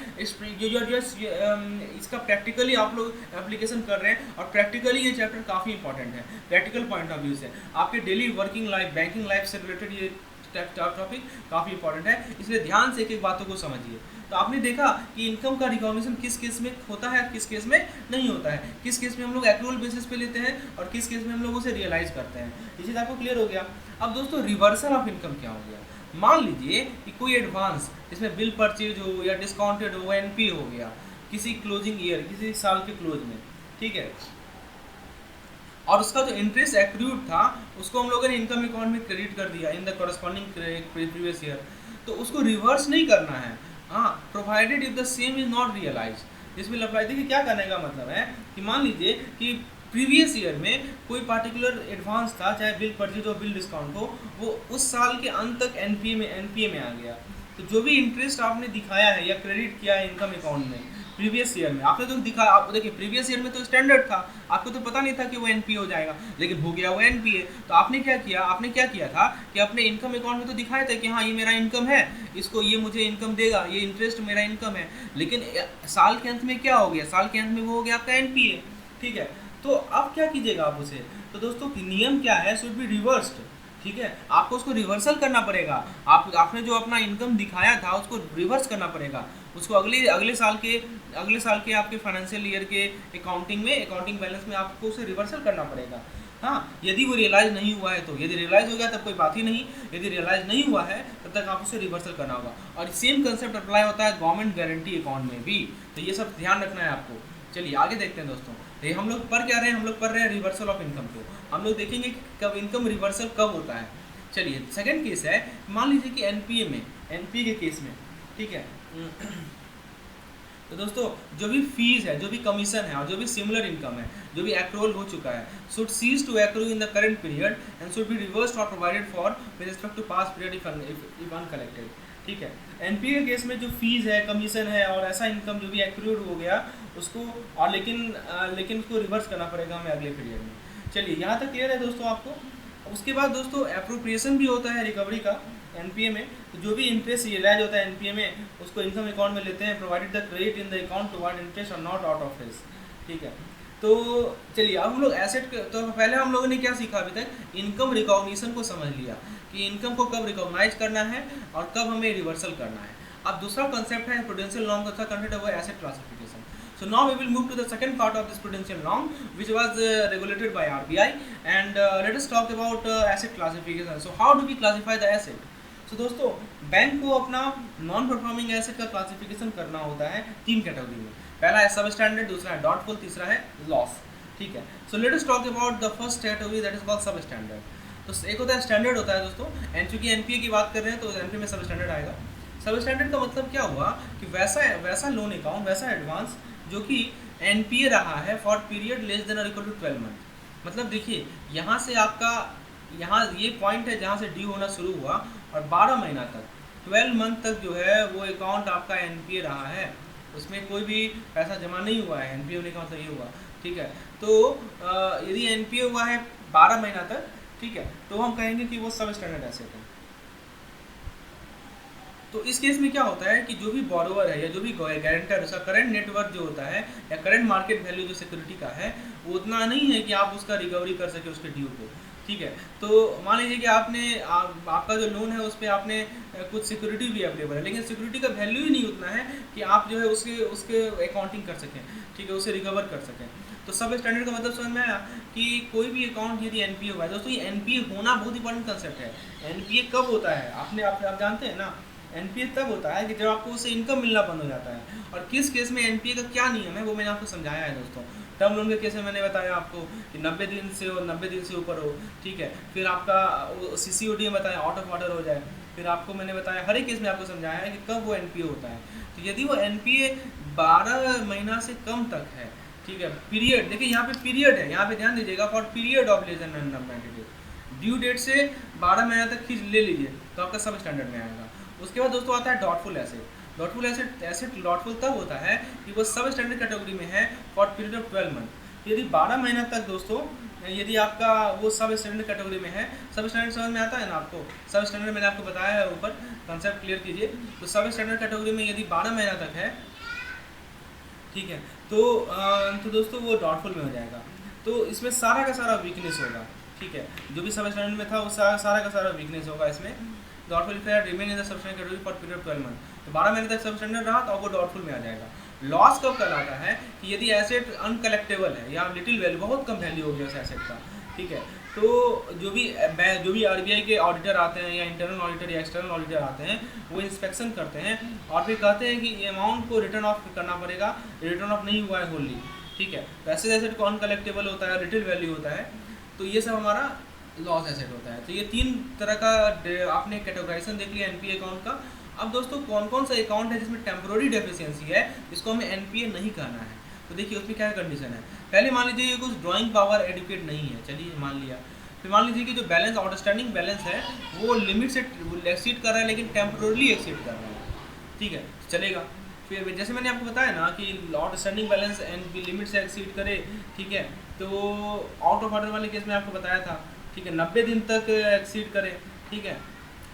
इसका प्रैक्टिकली आप लोग एप्लीकेशन कर रहे हैं, और प्रैक्टिकली ये चैप्टर काफ़ी इंपॉर्टेंट है प्रैक्टिकल पॉइंट ऑफ व्यू से। आपके daily working life, banking life से रिलेटेड ये टॉपिक काफ़ी इंपॉर्टेंट है, इसलिए ध्यान से एक एक बातों को समझिए। तो आपने देखा कि इनकम का रिकॉग्निशन किस केस में होता है, किस केस में नहीं होता है, किस केस में हम लोग एक्रूअल बेसिस पे लेते हैं और किस केस में हम लोग उसे रियलाइज करते हैं। ये चीज़ आपको क्लियर हो गया। अब दोस्तों रिवर्सल ऑफ इनकम क्या हो गया। मान लीजिए कि कोई एडवांस जिसमें बिल परचेज हो या डिस्काउंटेड हो, एनपीए हो गया किसी क्लोजिंग ईयर, किसी साल के क्लोज में, ठीक है, और उसका जो इंटरेस्ट एक्रूड था उसको हम लोगों ने इनकम अकाउंट में क्रेडिट कर दिया in the corresponding previous year, तो उसको रिवर्स नहीं करना है। हाँ, provided if the same is not realise, जिसमें अप्लाई। देखिए क्या करने का मतलब है कि मान लीजिए कि प्रीवियस ईयर में कोई पार्टिकुलर एडवांस था, चाहे बिल परचेज हो, बिल डिस्काउंट हो, वो उस साल के अंत तक एनपीए में आ गया। तो जो भी इंटरेस्ट आपने दिखाया है या क्रेडिट किया है इनकम अकाउंट में प्रीवियस ईयर में, आपने तो दिखाया, आप देखिए प्रीवियस ईयर में तो स्टैंडर्ड था, आपको तो पता नहीं था कि वो एनपीए हो जाएगा, लेकिन हो गया वो एनपीए। तो आपने क्या किया था कि अपने इनकम अकाउंट में तो दिखाया था कि हाँ ये मेरा इनकम है, इसको ये मुझे इनकम देगा, ये इंटरेस्ट मेरा इनकम है, लेकिन साल के अंत में क्या हो गया, साल के अंत में वो हो गया आपका एनपीए। ठीक है, तो अब क्या कीजिएगा आप उसे, तो दोस्तों नियम क्या है, शुड बी रिवर्स्ड। ठीक है, आपको उसको रिवर्सल करना पड़ेगा। आपने जो अपना इनकम दिखाया था उसको रिवर्स करना पड़ेगा, उसको अगले साल के आपके फाइनेंशियल ईयर के अकाउंटिंग बैलेंस में आपको उसे रिवर्सल करना पड़ेगा। हाँ, यदि वो रियलाइज नहीं हुआ है तो, यदि रियलाइज हो गया तब कोई बात ही नहीं, यदि रियलाइज नहीं हुआ है तब तक आप उसे रिवर्सल करना होगा। और सेम कंसेप्ट अप्लाई होता है गवर्नमेंट गारंटी अकाउंट में भी, तो ये सब ध्यान रखना है आपको। चलिए आगे देखते हैं दोस्तों, ये हम लोग पढ़ क्या रहे हैं, हम लोग पढ़ रहे हैं रिवर्सल ऑफ इनकम को। हम लोग देखेंगे कि कब इनकम रिवर्सल कब होता है। चलिए सेकंड केस है, मान लीजिए कि एनपीए के केस में, ठीक है, तो दोस्तों जो भी फीस है, जो भी कमीशन है और जो भी सिमिलर इनकम है, जो भी एक्रूअल हो चुका है, should cease to accrue in the current period and should be reversed और provided for with respect to past period if uncollected. ठीक है, एनपीए के केस में जो फीस है, कमीशन है और ऐसा इनकम जो भी एक्रूड हो गया उसको, और लेकिन उसको रिवर्स करना पड़ेगा हमें अगले पीरियड में। चलिए यहाँ तक क्लियर है दोस्तों आपको। उसके बाद दोस्तों एप्रोप्रिएशन भी होता है रिकवरी का एनपीए में। तो जो भी इंटरेस्ट रियलाइज होता है एनपीए में उसको इनकम अकाउंट में लेते हैं, provided the credit in the account toward interest और नॉट आउट ऑफ हिज। ठीक है, तो चलिए अब हम लोग एसेट, तो पहले हम लोगों ने क्या सीखा अभी तक, इनकम रिकॉग्निशन को समझ लिया कि इनकम को कब रिकॉग्नाइज करना है और कब हमें रिवर्सल करना है। अब दूसरा कंसेप्ट है प्रूडेंशियल नॉर्म का कंसेप्ट है वो asset classification. So now we will move to the second part of this prudential norm, which was regulated by RBI, and let us talk about asset classification. So how do we classify the asset? So दोस्तों bank को अपना non performing asset का classification करना होता है तीन category में। पहला है सब स्टैंडर्ड, दूसरा है डॉटफुल, तीसरा है लॉस। ठीक है, so let us talk about the first category that is called सब स्टैंडर्ड। तो एक होता है स्टैंडर्ड होता है दोस्तों, एंड चूंकि एनपीए की बात कर रहे हैं तो एनपीए में सब स्टैंडर्ड आएगा। सब स्टैंडर्ड का मतलब क्या हुआ कि वैसा लोन अकाउंट, वैसा एडवांस जो कि एनपीए रहा है फॉर पीरियड लेस देन और इक्वल टू 12 मंथ। मतलब देखिए यहाँ से आपका, यहाँ ये पॉइंट है जहाँ से ड्यू होना शुरू हुआ और 12 महीना तक, 12 मंथ तक जो है वो अकाउंट आपका एनपीए रहा है, उसमें कोई भी पैसा जमा नहीं हुआ है। एनपीए होने का मतलब ये हुआ। ठीक है, तो यदि एनपीए हुआ है 12 महीना तक, ठीक है, तो हम कहेंगे कि वो सब स्टैंडर्ड एसेट है। तो इस केस में क्या होता है कि जो भी बोरोवर है या जो भी गारंटर, उसका करंट नेटवर्क जो होता है या करंट मार्केट वैल्यू जो सिक्योरिटी का है वो उतना नहीं है कि आप उसका रिकवरी कर सके उसके ड्यू को। ठीक है, तो मान लीजिए कि आपका जो लोन है उस पर आपने कुछ सिक्योरिटी भी अवेलेबल है, लेकिन सिक्योरिटी का वैल्यू ही नहीं उतना है कि आप जो है उसके अकाउंटिंग कर सकें। ठीक है, उसे रिकवर कर सकें। तो सब स्टैंडर्ड का मतलब समझ में आया कि कोई भी अकाउंट यदि एनपीए हुआ है दोस्तों, ये एनपीए होना बहुत इंपॉर्टेंट कंसेप्ट है। एनपीए कब होता है आप जानते हैं ना, एनपीए तब होता है कि जब आपको उससे इनकम मिलना बंद हो जाता है। और किस केस में एनपीए का क्या नियम है वो मैंने आपको समझाया है दोस्तों। टर्म लोन के केस में मैंने बताया आपको कि 90 दिन से हो, 90 दिन से ऊपर हो। ठीक है, फिर आपका सीसीओडी में बताया आउट ऑफ ऑर्डर हो जाए। फिर आपको मैंने बताया हर एक केस में आपको समझाया है कि कब वो एनपीए होता है। तो यदि वो एनपीए 12 महीना से कम तक है, ठीक है, पीरियड देखिए यहाँ पे पीरियड है, यहाँ पे ध्यान दीजिएगा, for period of less than 90 days, due date से 12 महीना तक खींच ले लीजिए तो आपका सब स्टैंडर्ड में आएगा। उसके बाद दोस्तों आता है doubtful asset. Doubtful asset doubtful तब होता है कि वो सब स्टैंडर्ड कैटेगरी में है फॉर पीरियड ऑफ 12 मंथ। यदि 12 महीना तक दोस्तों यदि आपका वो सब स्टैंडर्ड कैटेगरी में है, सब स्टैंडर्ड समझ में आता है ना आपको, सब स्टैंडर्ड मैंने आपको बताया है ऊपर, कंसेप्ट क्लियर कीजिए। तो सब स्टैंडर्ड कैटेगरी में यदि 12 महीना तक है, ठीक है, तो दोस्तों वो डॉटफुल में हो जाएगा। तो इसमें सारा का सारा वीकनेस होगा। ठीक है, जो भी सब स्टैंडर्ड में था वो सारा का सारा वीकनेस होगा इसमें। Doubtful remain in the sub standard category for period of 12 month. तो 12 महीने तक सब स्टैंडर्ड रहा तो वो डॉटफुल में आ जाएगा। लॉस कब कहलाता है कि यदि एसेट अनकलेक्टेबल है या लिटिल वैल्यू, बहुत कम वैल्यू हो गया उस एसेट का। ठीक है, तो जो भी आरबीआई के ऑडिटर आते हैं या इंटरनल ऑडिटर या एक्सटर्नल ऑडिटर आते हैं, वो इंस्पेक्शन करते हैं और फिर कहते हैं कि ये अमाउंट को रिटर्न ऑफ करना पड़ेगा, रिटर्न ऑफ नहीं हुआ है होली। ठीक है, तो ऐसे एसेट को अनकलेक्टेबल होता है, लिटिल वैल्यू होता है, तो ये सब हमारा लॉस एसेट होता है। तो ये तीन तरह का आपने कैटेगराइजेशन देख लिया एनपीए अकाउंट का। अब दोस्तों कौन कौन सा अकाउंट है जिसमें टेम्पोररी डेफिशिएंसी है, जिसको हमें एनपीए नहीं कहना है। तो देखिए उसमें क्या कंडीशन है। पहले मान लीजिए ये कुछ ड्राइंग पावर एडुकेट नहीं है, चलिए मान लिया। फिर मान लीजिए कि जो बैलेंस आउटस्टैंडिंग बैलेंस है वो लिमिट से एक्सीड कर रहा है लेकिन टेम्पोरली एक्सीड कर रहा है। ठीक है, चलेगा। फिर जैसे मैंने आपको बताया ना कि आउटस्टैंडिंग बैलेंस एंड लिमिट से एक्सीड करे, ठीक है, तो आउट ऑफ ऑर्डर वाले केस में आपको बताया था। ठीक है, 90 दिन तक एक्सीड करे। ठीक है,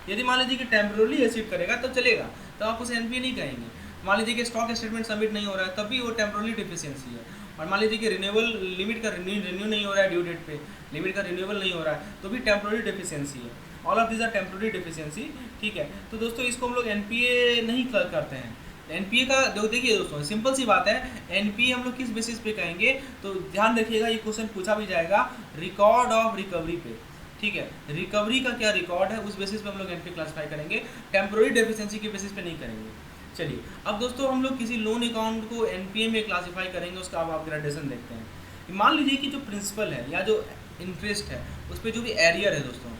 यदि मान लीजिए कि टेम्पोरली एक्सीड करेगा तो चलेगा, तो आप उसे एनपीए नहीं कहेंगे। मान लीजिए कि स्टॉक स्टेटमेंट सबमिट नहीं हो रहा है तभी वो टेम्पोरली डिफिशिएंसी है। और मान लीजिए कि रिन्यूअल लिमिट का रिन्यू नहीं हो रहा है, ड्यू डेट पे लिमिट का रिन्यूअल नहीं हो रहा है तो भी टेम्पोररी डेफिशिएंसी है। All of this are temporary deficiency. ठीक है, तो दोस्तों इसको हम लोग एनपीए नहीं करते हैं। एनपीए का देखिए दोस्तों सिंपल सी बात है, एनपीए हम लोग किस बेसिस पे कहेंगे, तो ध्यान रखिएगा ये क्वेश्चन पूछा भी जाएगा रिकॉर्ड ऑफ रिकवरी पे। ठीक है, रिकवरी का क्या रिकॉर्ड है उस बेसिस पे हम लोग एनपीए क्लासिफाई करेंगे, टेम्पोररी डेफिशिएंसी के बेसिस पे नहीं करेंगे। चलिए अब दोस्तों हम लोग किसी लोन अकाउंट को एनपीए में क्लासिफाई करेंगे, उसका अब आप ग्रेडेशन देखते हैं। मान लीजिए कि जो प्रिंसिपल है या जो इंटरेस्ट है उस पर जो भी एरियर है दोस्तों,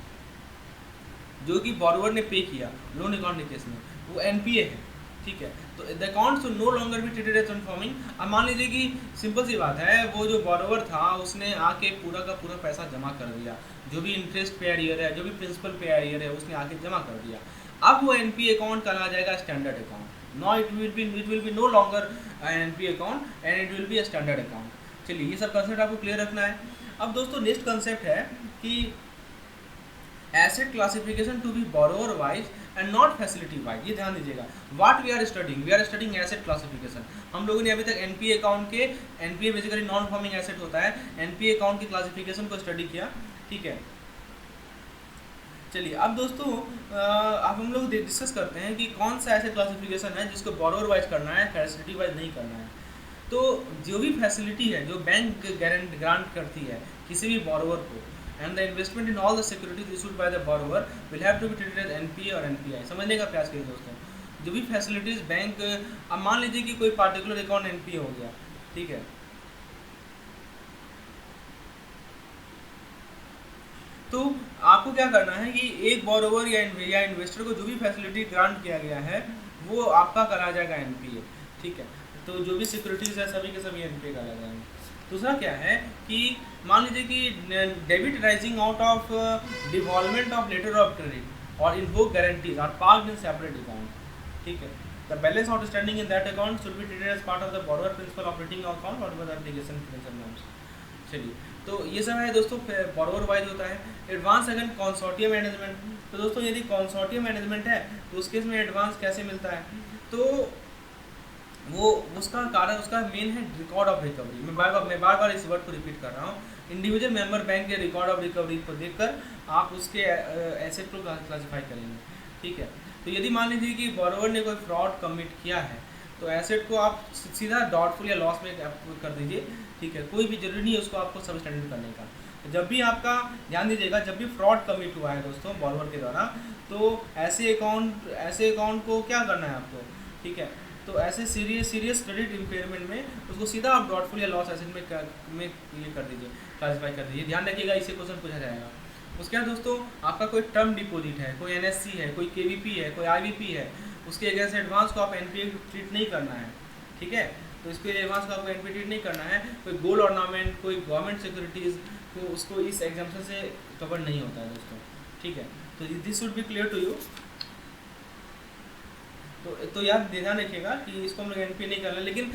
जो कि बॉरोवर ने पे किया लोन अकाउंट के केस में, वो एनपीए है। ठीक है, तो the account should no longer be treated as conforming. अब मान लीजिए कि सिंपल सी बात है, वो जो बॉरोवर था उसने आके पूरा का पूरा पैसा जमा कर दिया, जो भी इंटरेस्ट पे एरियर है, जो भी प्रिंसिपल पे एरियर है उसने आके जमा कर दिया। अब वो एनपीए अकाउंट कहला जाएगा standard account. No it will be no longer NPA account and it will be a standard account. चलिए ये सब कंसेप्ट आपको क्लियर रखना है। अब दोस्तों नेक्स्ट कंसेप्ट है कि asset classification to be borrower wise and not facility wise. ये ध्यान दीजिएगा, what we are studying asset classification. हम लोगों ने अभी तक एनपीए अकाउंट के, NPA basically non performing asset होता है, एनपीए अकाउंट के क्लासिफिकेशन को स्टडी किया, ठीक है। चलिए अब दोस्तों अब हम लोग डिस्कस करते हैं कि कौन सा ऐसे क्लासिफिकेशन है जिसको बोरोवर वाइज करना है, फैसिलिटी वाइज नहीं करना है। तो जो भी फैसिलिटी है जो बैंक ग्रांट करती है किसी भी बोरोवर को, and the investment in all the securities issued by the borrower will have to be treated as NPA और एनपीआई। समझने का प्रयास करिए दोस्तों, जो भी फैसिलिटीज बैंक, अब मान लीजिए कि कोई पार्टिकुलर अकाउंट एनपीए हो गया, ठीक है, तो आपको क्या करना है कि एक बोरोवर या इन्वेस्टर को जो भी फैसिलिटी ग्रांट किया गया है वो आपका करा जाएगा एनपीए, ठीक है। तो जो भी सिक्योरिटीज है सभी के सभी एनपीए करा जाएंगे। दूसरा क्या है कि मान लीजिए कि debit arising out of devolvement of letter of credit और invoke guarantees are parked in separate account, ठीक है। The balance outstanding in that account should be treated as part of the borrower principal operating account और with application principal norms. चलिए, तो ये सब है दोस्तों बोरोवर वाइज होता है। एडवांस अगेन कंसोर्टियम मैनेजमेंट, तो दोस्तों यदि कंसोर्टियम मैनेजमेंट है तो उस केस में एडवांस कैसे मिलता है, तो वो उसका कारण, उसका मेन है रिकॉर्ड ऑफ रिकवरी। मैं बार बार इस वर्ड को रिपीट कर रहा हूँ। इंडिविजुअल मेंबर बैंक के रिकॉर्ड ऑफ रिकवरी को देखकर आप उसके एसेट को क्लासिफाई करेंगे, ठीक है। तो यदि मान लीजिए कि बोरोवर ने कोई फ्रॉड कमिट किया है तो एसेट को आप सीधा डाउटफुल या लॉस में कर दीजिए, ठीक है। कोई भी जरूरी नहीं है उसको आपको सब स्टैंडर्ड करने का। जब भी आपका, ध्यान दीजिएगा, जब भी फ्रॉड कमिट हुआ है दोस्तों बोरोवर के द्वारा, तो ऐसे अकाउंट को क्या करना है आपको, ठीक है। तो ऐसे सीरियस क्रेडिट इम्पेयरमेंट में उसको सीधा आप डॉटफुल या लॉस एसेट में ये कर दीजिए, क्लासीफाई कर दीजिए। ध्यान रखिएगा, इससे क्वेश्चन पूछा जाएगा। उसके बाद दोस्तों आपका कोई टर्म डिपॉजिट है, कोई एनएससी है, कोई केवीपी है, कोई आईवीपी है, उसके अगेंस्ट एडवांस को आप एनपीए ट्रीट नहीं करना है, ठीक है। तो इसके एडवांस को आपको एनपीए ट्रीट नहीं करना है। कोई गोल्ड ऑर्नामेंट, कोई गवर्नमेंट सिक्योरिटीज़, तो उसको इस एग्जाम्पशन से कवर नहीं होता है दोस्तों, ठीक है। तो this should be clear to you. तो यार ध्यान रखिएगा कि इसको हम लोग एनपीए नहीं करना, लेकिन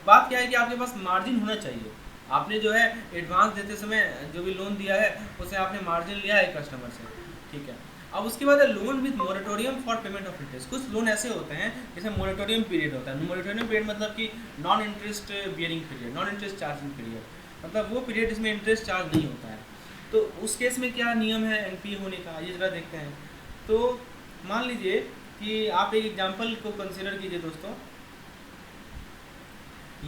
बात क्या है कि आपके पास मार्जिन होना चाहिए। आपने जो है एडवांस देते समय जो भी लोन दिया है उसे आपने मार्जिन लिया है कस्टमर से, ठीक है। अब उसके बाद loan with moratorium for payment of interest. कुछ लोन ऐसे होते हैं जैसे मोरेटोरियम पीरियड होता है। मोरेटोरियम पीरियड मतलब कि non interest bearing period, non interest charging period, मतलब वो पीरियड जिसमें इंटरेस्ट चार्ज नहीं होता है। तो उस केस में क्या नियम है एनपीए होने का, ये जरा देखते हैं। तो मान लीजिए कि आप एक एग्जांपल को कंसीडर कीजिए दोस्तों।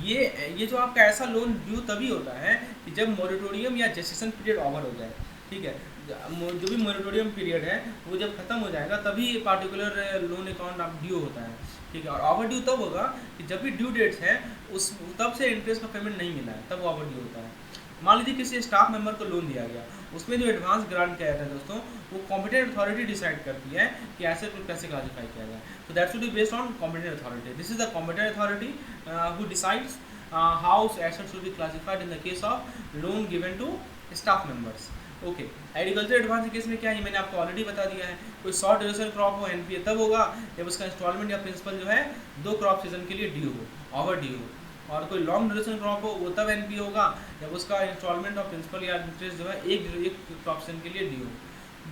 ये जो आपका ऐसा लोन ड्यू तभी होता है कि जब मोरेटोरियम या जेस्टेशन पीरियड ओवर हो जाए, ठीक है। जो भी मोरेटोरियम पीरियड है वो जब खत्म हो जाएगा तभी ये पार्टिकुलर लोन अकाउंट आप ड्यू होता है, ठीक है। और ओवर ड्यू तब होगा कि जब भी ड्यू डेट्स है उस तब से इंटरेस्ट का पेमेंट नहीं मिला है, तब ओवर ड्यू होता है। मान लीजिए किसी स्टाफ मेंबर को लोन दिया गया, उसमें जो एडवांस ग्रांट किया जाता है दोस्तों, वो कॉम्पिटेंट अथॉरिटी डिसाइड करती है कि एसेट को कैसे क्लासिफाई किया जाए। तो that should be based on competent authority. This is the competent authority who decides how asset should be classified in the case of loan given to staff members. Okay, agriculture advance के case में क्या है, मैंने आपको already बता दिया है। कोई शॉर्ट ड्यूरेशन क्रॉप हो एनपीए तब होगा जब उसका इंस्टॉलमेंट या प्रिंसिपल जो है 2 क्रॉप सीजन के लिए ड्यू हो, ओवर ड्यू हो। और कोई लॉन्ग ड्यूरेशन क्रॉप हो वो तब एनपीए होगा जब उसका इंस्टॉलमेंट और प्रिंसिपल या इंटरेस्ट जो है एक क्रॉप सीजन के लिए ड्यू हो।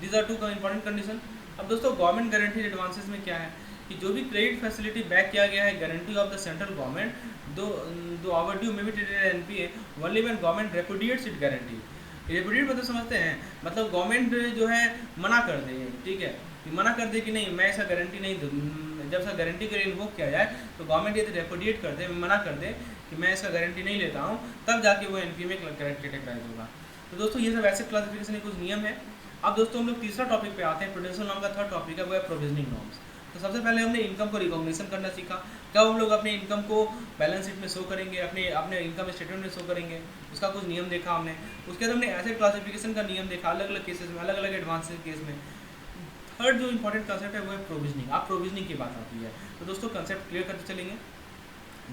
These are 2 important condition. अब दोस्तों गवर्नमेंट गारंटीड एडवांसेस में क्या है कि जो भी क्रेडिट फैसिलिटी बैक किया गया है guarantee of the central government, though overdue में भी treated NPA only when government repudiates it guarantee. Repudiate मतलब समझते हैं, मतलब गवर्नमेंट जो है मना कर दे, ठीक है, मना कर दे कि नहीं मैं ऐसा गारंटी नहीं दूँ। जब ऐसा गारंटी के लिए इन्वोक किया जाए तो गवर्नमेंट यदि रेपुडिएट कर दे, मना कर दे कि मैं इसका गारंटी नहीं लेता हूँ, तब जाके वो एनपीए में कैटेगराइज होगा। तो दोस्तों ये सब ऐसे क्लासिफिकेशन के कुछ नियम है। अब दोस्तों हम लोग तीसरा टॉपिक पे आते हैं। प्रूडेंशियल नॉर्म का थर्ड टॉपिक है वो है प्रोविजनिंग नॉर्म्स। तो सबसे पहले हमने इनकम को रिकॉग्निशन करना सीखा। कब हम लोग अपने इनकम को बैलेंस शीट में शो करेंगे, अपने इनकम स्टेटमेंट में शो करेंगे, उसका कुछ नियम देखा हमने। उसके बाद हमने एसेट क्लासिफिकेशन का नियम देखा अलग अलग केसेस में, अलग अलग एडवांस केस में। थर्ड जो इंपॉर्टेंट कंसेप्ट है वो है प्रोविजनिंग। आप प्रोविजनिंग की बात आती है तो दोस्तों कंसेप्ट क्लियर करते चलेंगे।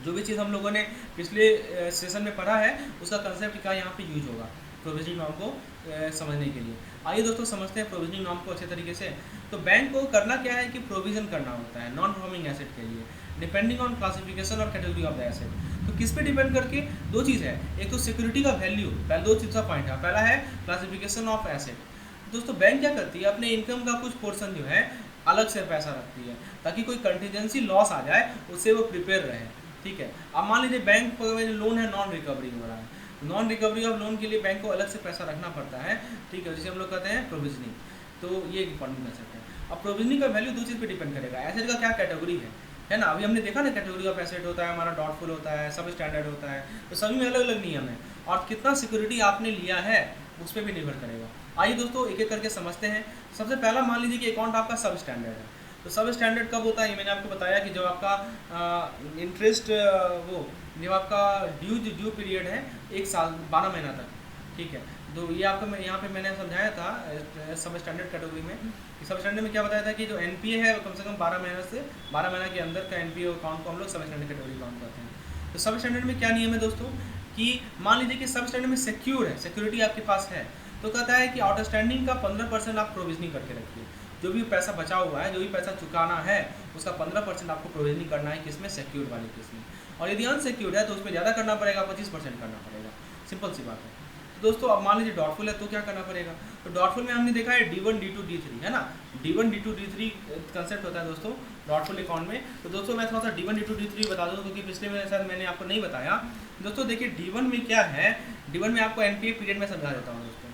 जो भी चीज़ हम लोगों ने पिछले सेशन में पढ़ा है उसका कंसेप्ट क्या यहाँ पे यूज होगा प्रोविजनिंग नॉर्म को समझने के लिए। आइए दोस्तों समझते हैं प्रोविजनिंग नॉर्म को अच्छे तरीके से। तो बैंक को करना क्या है कि प्रोविजन करना होता है नॉन परफॉर्मिंग एसेट के लिए। डिपेंडिंग ऑन क्लासिफिकेशन और कैटेगरी ऑफ द एसेट। तो किस पे डिपेंड करके? दो चीज़ है, एक तो सिक्योरिटी का वैल्यू, पहले दो चीज़ का पॉइंट है, पहला है क्लासिफिकेशन ऑफ एसेट। दोस्तों बैंक क्या करती है, अपने इनकम का कुछ पोर्शन जो है अलग से पैसा रखती है, ताकि कोई कंटीजेंसी लॉस आ जाए उससे वो प्रिपेयर रहे, ठीक है। अब मान लीजिए बैंक में जो लोन है नॉन रिकवरी हो रहा है, नॉन रिकवरी ऑफ लोन के लिए बैंक को अलग से पैसा रखना पड़ता है, ठीक है, जिसे हम लोग कहते हैं प्रोविजनिंग। तो ये एक इंपॉर्टेंट कंसेप्ट है। अब प्रोविजनिंग का वैल्यू दो चीज़ पे डिपेंड करेगा, एसेट का क्या कैटेगरी है ना। अभी हमने देखा ना कैटेगरी ऑफ एसेट होता है हमारा, डॉटफुल होता है, सब स्टैंडर्ड होता है, तो सभी में अलग अलग नियम है, और कितना सिक्योरिटी आपने लिया है उस पर भी निर्भर करेगा। आइए दोस्तों एक एक करके समझते हैं। सबसे पहला मान लीजिए कि अकाउंट आपका सब स्टैंडर्ड है। तो सब स्टैंडर्ड कब होता है, ये मैंने आपको बताया कि जब आपका इंटरेस्ट वो जब आपका ड्यू पीरियड है 1 साल 12 महीना तक, ठीक है। तो ये आपको मैं यहाँ पे मैंने समझाया था सब स्टैंडर्ड कैटेगरी में। सब स्टैंडर्ड में क्या बताया था कि जो एनपीए है कम से कम 12 महीना से 12 महीना के अंदर का एनपीए अकाउंट को हम लोग सब स्टैंडर्ड कैटेगरी काउंट करते हैं। तो सब स्टैंडर्ड में क्या नियम है दोस्तों कि मान लीजिए कि सब स्टैंडर्ड में सिक्योर है, सिक्योरिटी आपके पास है, तो कहता है कि आउटस्टैंडिंग का 15% आप प्रोविजनिंग करके रखिए। जो भी पैसा बचा हुआ है, जो भी पैसा चुकाना है, उसका 15% आपको प्रोविजनिंग करना है, किसमें? सिक्योर्ड वाले केस में। और यदि अनसिक्योर्ड है तो उसमें ज़्यादा करना पड़ेगा, 25% करना पड़ेगा, सिंपल सी बात है। तो दोस्तों अब मान लीजिए डॉटफुल है तो क्या करना पड़ेगा? तो डॉटफुल में हमने देखा है D1 D2 D3 है ना, D1 D2 D3 कंसेप्ट होता है दोस्तों डॉटफुल अकाउंट में। तो दोस्तों मैं थोड़ा सा D1 D2 D3 बता दूँ, क्योंकि पिछले में शायद मैंने आपको नहीं बताया। दोस्तों देखिए D1 में क्या है, D1 में आपको एनपीए पीरियड में समझा देता हूँ दोस्तों।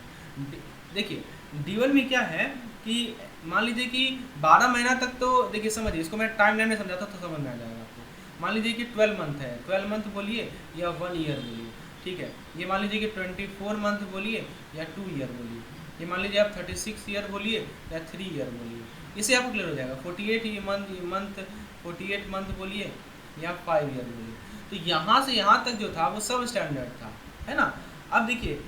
देखिए D1 में क्या है कि मान लीजिए कि 12 महीना तक, तो देखिए समझिए इसको मैं टाइम लाइन में समझाता हूँ तो समझ में आ जाएगा आपको। मान लीजिए कि 12 मंथ है, 12 मंथ बोलिए या 1 ईयर बोलिए, ठीक है। ये मान लीजिए कि 24 मंथ बोलिए या 2 ईयर बोलिए, ये मान लीजिए आप 36 ईयर बोलिए या 3 ईयर बोलिए, इससे आपको क्लियर हो जाएगा। 48 मंथ बोलिए या 5 ईयर बोलिए। तो यहाँ से यहाँ तक जो था वो सब स्टैंडर्ड था, है ना। अब देखिए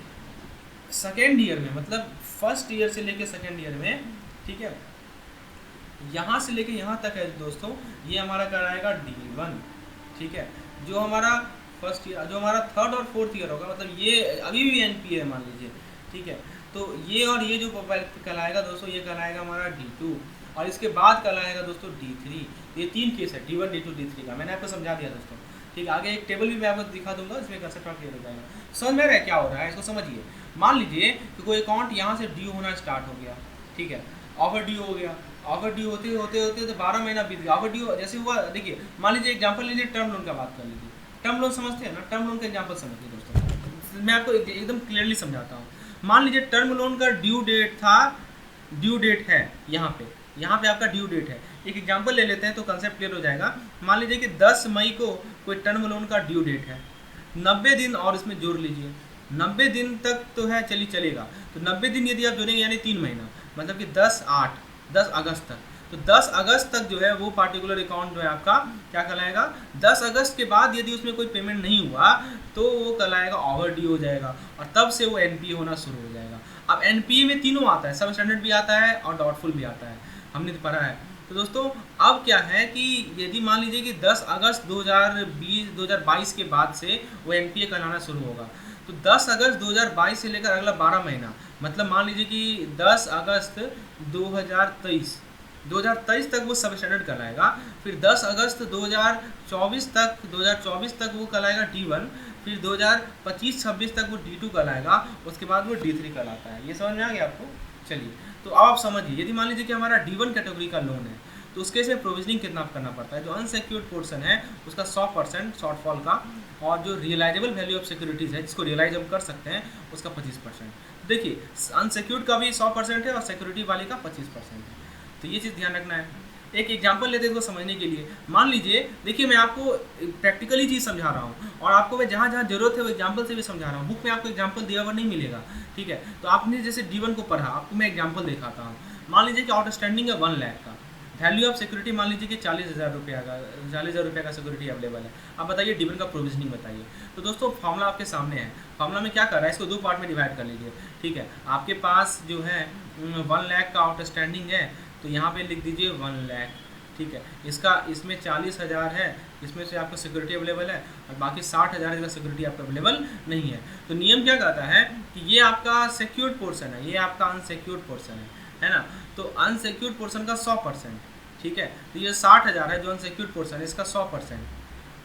सेकेंड ईयर में, मतलब फर्स्ट ईयर से लेके सेकेंड ईयर में, ठीक है, यहाँ से लेके यहाँ तक है दोस्तों, ये हमारा कराएगा D1, ठीक है। जो हमारा फर्स्ट ईयर, जो हमारा थर्ड और फोर्थ ईयर होगा, मतलब ये अभी भी एनपीए है मान लीजिए, ठीक है। तो ये और ये जो कहलाएगा दोस्तों, ये कहलाएगा हमारा D2, और इसके बाद कहलाएगा दोस्तों D3। ये 3 केस है D1 D2 D3 का, मैंने आपको समझा दिया दोस्तों, ठीक है। आगे एक टेबल भी मैं आपको दिखा दूंगा, इसमें कंसेप्ट क्लियर हो जाएगा। समझ में रहा है क्या हो रहा है, इसको समझिए। मान लीजिए कि कोई अकाउंट यहाँ से ड्यू होना स्टार्ट हो गया, ठीक है, ओवर ड्यू हो गया, ओवर ड्यू होते होते होते तो 12 महीना बीत गया। ओवर ड्यू जैसे हुआ, देखिए मान लीजिए एग्जांपल लीजिए, टर्म लोन का बात कर लीजिए। टर्म लोन समझते हैं ना, टर्म लोन का एग्जांपल समझिए दोस्तों, मैं आपको एकदम क्लियरली समझाता हूँ। मान लीजिए टर्म लोन का ड्यू डेट था, ड्यू डेट है यहाँ पे आपका ड्यू डेट है। एक एग्जांपल ले लेते हैं तो कंसेप्ट क्लियर हो जाएगा। मान लीजिए कि 10 मई को कोई टर्म लोन का ड्यू डेट है, 90 दिन और इसमें जोड़ लीजिए, 90 दिन तक तो है, चलिए चलेगा। तो 90 दिन यदि आप जोड़ेंगे यानी 3 महीना, मतलब कि 10 अगस्त तक। तो 10 अगस्त तक जो है वो पार्टिकुलर अकाउंट जो है आपका क्या कहलाएगा? 10 अगस्त के बाद यदि उसमें कोई पेमेंट नहीं हुआ तो वो कहलाएगा ओवर ड्यू हो जाएगा, और तब से वो एनपीए होना शुरू हो जाएगा। अब एनपीए में तीनों आता है, सब स्टैंडर्ड भी आता है और डॉटफुल भी आता है, हमने तो पढ़ा है। तो दोस्तों अब क्या है कि यदि मान लीजिए कि 10 अगस्त 2022 के बाद से वो एनपीए कहलाना शुरू होगा, तो 10 अगस्त 2022 से लेकर अगला 12 महीना, मतलब मान लीजिए कि 10 अगस्त 2023 तक वो सब स्टैंडर्ड कहलाएगा। फिर 10 अगस्त 2024 तक वो कहलाएगा D1, फिर 2025-26 तक वो D2 कहलाएगा, उसके बाद वो D3 कहलाता है। ये समझ में आ गया आपको? चलिए तो अब आप समझिए, यदि मान लीजिए कि हमारा D1 कैटेगरी का लोन है तो उसके से प्रोविजनिंग कितना करना पड़ता है? जो अनसिक्योर्ड पोर्शन है उसका 100% शॉर्टफॉल का, और जो रियलाइजेबल वैल्यू ऑफ सिक्योरिटीज़ है जिसको रियलाइज हम कर सकते हैं उसका 25%। देखिए अनसिक्योर्ड का भी 100% है और सिक्योरिटी वाले का 25% है, तो ये चीज़ ध्यान रखना है। एक एग्जांपल लेते हैं इसको समझने के लिए। मान लीजिए, देखिए मैं आपको प्रैक्टिकली चीज़ समझा रहा हूँ और आपको मैं जहाँ जहाँ जरूरत है वो एग्जांपल से भी समझा रहा हूँ। बुक में आपको एग्जांपल दिया हुआ नहीं मिलेगा, ठीक है। तो आपने जैसे D1 को पढ़ा, आपको मैं एग्जांपल दिखाता हूँ। मान लीजिए कि आउटस्टैंडिंग है 1 लाख का, वैल्यू ऑफ सिक्योरिटी मान लीजिए कि 40,000 रुपये का सिक्योरिटी अवेलेबल है। अब बताइए D1 का प्रोविजनिंग बताइए। तो दोस्तों फॉर्मूला आपके सामने है। फॉर्मूला में क्या कर रहा है, इसको 2 पार्ट में डिवाइड कर लीजिए, ठीक है। आपके पास जो है 1 लाख का आउटस्टैंडिंग है, तो यहाँ पे लिख दीजिए 1 लाख, ठीक है। इसमें 40,000 है, इसमें से आपको सिक्योरिटी अवेलेबल है, और बाकी 60,000 का सिक्योरिटी आपका अवेलेबल नहीं है। तो नियम क्या कहता है कि ये आपका सिक्योर्ड पोर्शन है, ये आपका अनसिक्योर्ड पोर्शन है ना। तो अनसिक्योर्ड पोर्शन का 100%, ठीक है। तो ये 60,000 है जो अनसिक्योर्ड पोर्सन है, इसका 100%,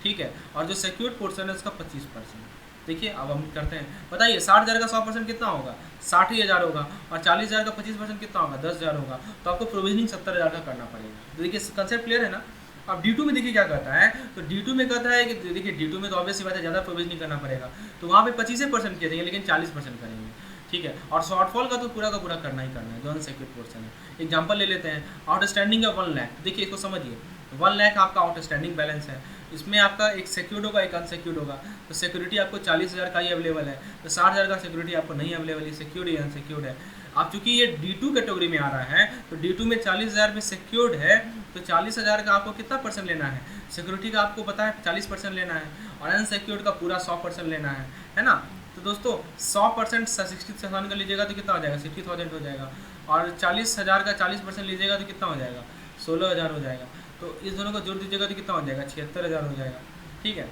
ठीक है। और जो सिक्योर्ड पोर्सन है उसका 25%। देखिए अब हम करते हैं, बताइए 60,000 का 100% कितना होगा, 60,000 होगा, और 40,000 का 25% कितना होगा, 10,000 होगा। तो आपको प्रोविजनिंग 70,000 का करना पड़ेगा। तो देखिए कंसेप्ट क्लियर है ना। अब D2 में देखिए क्या कहता है, तो D2 में कहता है कि देखिए D2 में तो ऑब्वियस सी बात है ज़्यादा प्रोविजनिंग करना पड़ेगा, तो वहाँ पे 25% करेंगे लेकिन 40% करेंगे, ठीक है। और शॉर्टफॉल का तो पूरा का पूरा करना ही करना है, जो अनसिक्योर्ड पोर्सन है। एग्जाम्पल ले लेते हैं, आउटस्टैंडिंग है 1 लाख। देखिए इसको समझिए, 1 लाख आपका आउटस्टैंडिंग बैलेंस है, इसमें आपका एक सिक्योर्ड होगा एक अनसिक्योर्ड होगा। तो सिक्योरिटी आपको 40,000 का ही अवेलेबल है, तो 60,000 का सिक्योरिटी आपको नहीं अवेलेबल है, सिक्योर्ड या अनसिक्योर्ड है। अब चूंकि ये D2 कैटेगरी में आ रहा है, तो D2 में 40,000 में सिक्योर्ड है, तो 40,000 का आपको कितना परसेंट लेना है, सिक्योरिटी का आपको पता है 40% लेना है, और अनसिक्योर्ड का पूरा 100% लेना है ना। तो दोस्तों 100% 60,000 का लीजिएगा तो कितना हो जाएगा, 60,000 हो जाएगा। और 40,000 का 40% लीजिएगा तो कितना हो जाएगा, 16,000 हो जाएगा। तो इस दोनों को जोड़ दीजिएगा तो कितना हो जाएगा, 76,000 हो जाएगा, ठीक है।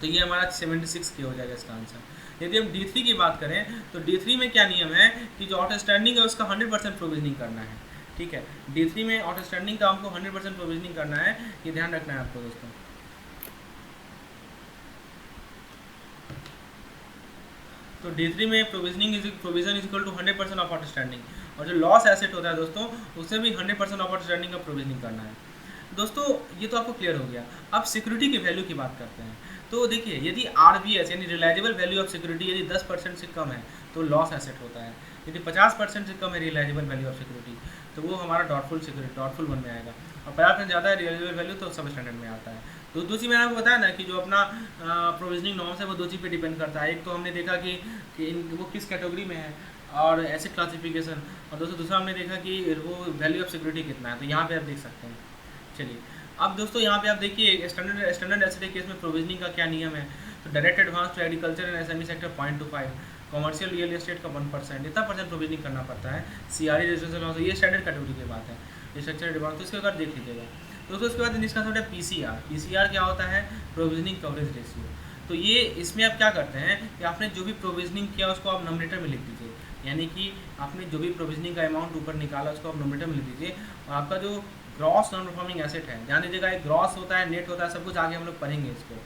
तो ये हमारा 76K हो जाएगा इसका आंसर। यदि हम D3 की बात करें, तो D3 में क्या नियम है कि जो आउटस्टैंडिंग है उसका 100% प्रोविजनिंग करना है, ठीक है। D3 में आउटस्टैंडिंग का हमको 100% प्रोविजनिंग करना है, ये ध्यान रखना है आपको दोस्तों। तो D3 में provision is equal to 100% of outstanding, और जो लॉस एसेट होता है दोस्तों उससे भी 100% ऑफ आउटस्टैंडिंग का प्रोविजनिंग करना है। दोस्तों ये तो आपको क्लियर हो गया। अब सिक्योरिटी की वैल्यू की बात करते हैं। तो देखिए यदि RVS यानी रिलायजेबल वैल्यू ऑफ सिक्योरिटी यदि 10% से कम है तो लॉस एसेट होता है, यदि 50% से कम है रिलायजेबल वैल्यू ऑफ सिक्योरिटी तो वो हमारा डॉटफुल सिक्योरिटी डॉटफुल वन में आएगा, और 50% ज़्यादा है रिलायजेबल वैल्यू तो सब स्टैंडर्ड में आता है। तो दो चीज़ मैंने आपको बताया ना कि जो अपना प्रोविजनिंग नॉर्म्स है वो दो चीज़ पे डिपेंड करता है। एक तो हमने देखा कि वो किस कैटेगरी में है और एसेट क्लासिफिकेशन, और दोस्तों दूसरा हमने देखा कि वो वैल्यू ऑफ सिक्योरिटी कितना है। तो यहाँ पे आप देख सकते हैं। चलिए अब दोस्तों यहाँ पे आप देखिए स्टैंडर्ड एसेट केस में प्रोविजनिंग का क्या नियम है। तो direct advance to agriculture and SME sector 0.25, commercial real estate का 1%, इतना परसेंट प्रोविजनिंग करना पड़ता है। CRE रजिस्ट्रेशन लॉस, ये स्टैंडर्ड कैटेगरी की बात है, स्ट्रक्चर एडवांस। तो इसके बाद देख लीजिएगा दोस्तों। उसके बाद जिसका है PCR क्या होता है, प्रोविजनिंग कवरेज रेशियो। तो ये इसमें आप क्या करते हैं कि आपने जो भी प्रोविजनिंग किया उसको आप नोमिनेटर में लिख दीजिए, यानी कि आपने जो भी प्रोविजनिंग का अमाउंट ऊपर निकाला उसको आप नोमिनेटर में लिख दीजिए। और आपका जो ग्रॉस नॉन परफॉर्मिंग एसेट है, ध्यान दीजिएगा एक ग्रॉस होता है, नेट होता है, सब कुछ आगे हम लोग पढ़ेंगे। इसको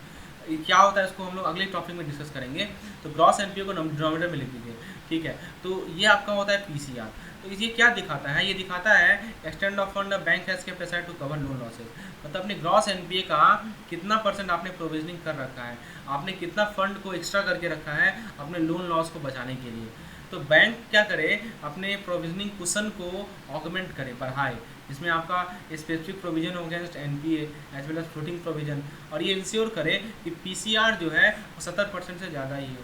क्या होता है इसको हम लोग अगले टॉपिक में डिस्कस करेंगे। तो ग्रॉस NPA को डिनोमिनेटर में लिख दीजिए, ठीक है। तो ये आपका होता है PCR। तो ये क्या दिखाता है, ये दिखाता है extend of fund bank has kept aside to cover loan losses. मतलब अपने ग्रॉस NPA का कितना परसेंट आपने प्रोविजनिंग कर रखा है, आपने कितना फंड को एक्स्ट्रा करके रखा है अपने लोन लॉस को बचाने के लिए। तो बैंक क्या करे, अपने प्रोविजनिंग कुशन को ऑगमेंट करे, बढ़ाए, जिसमें आपका स्पेसिफिक प्रोविजन हो against NPA as well as floating provision, और ये इंश्योर करे कि PCR जो है वो 70% से ज़्यादा ही हो,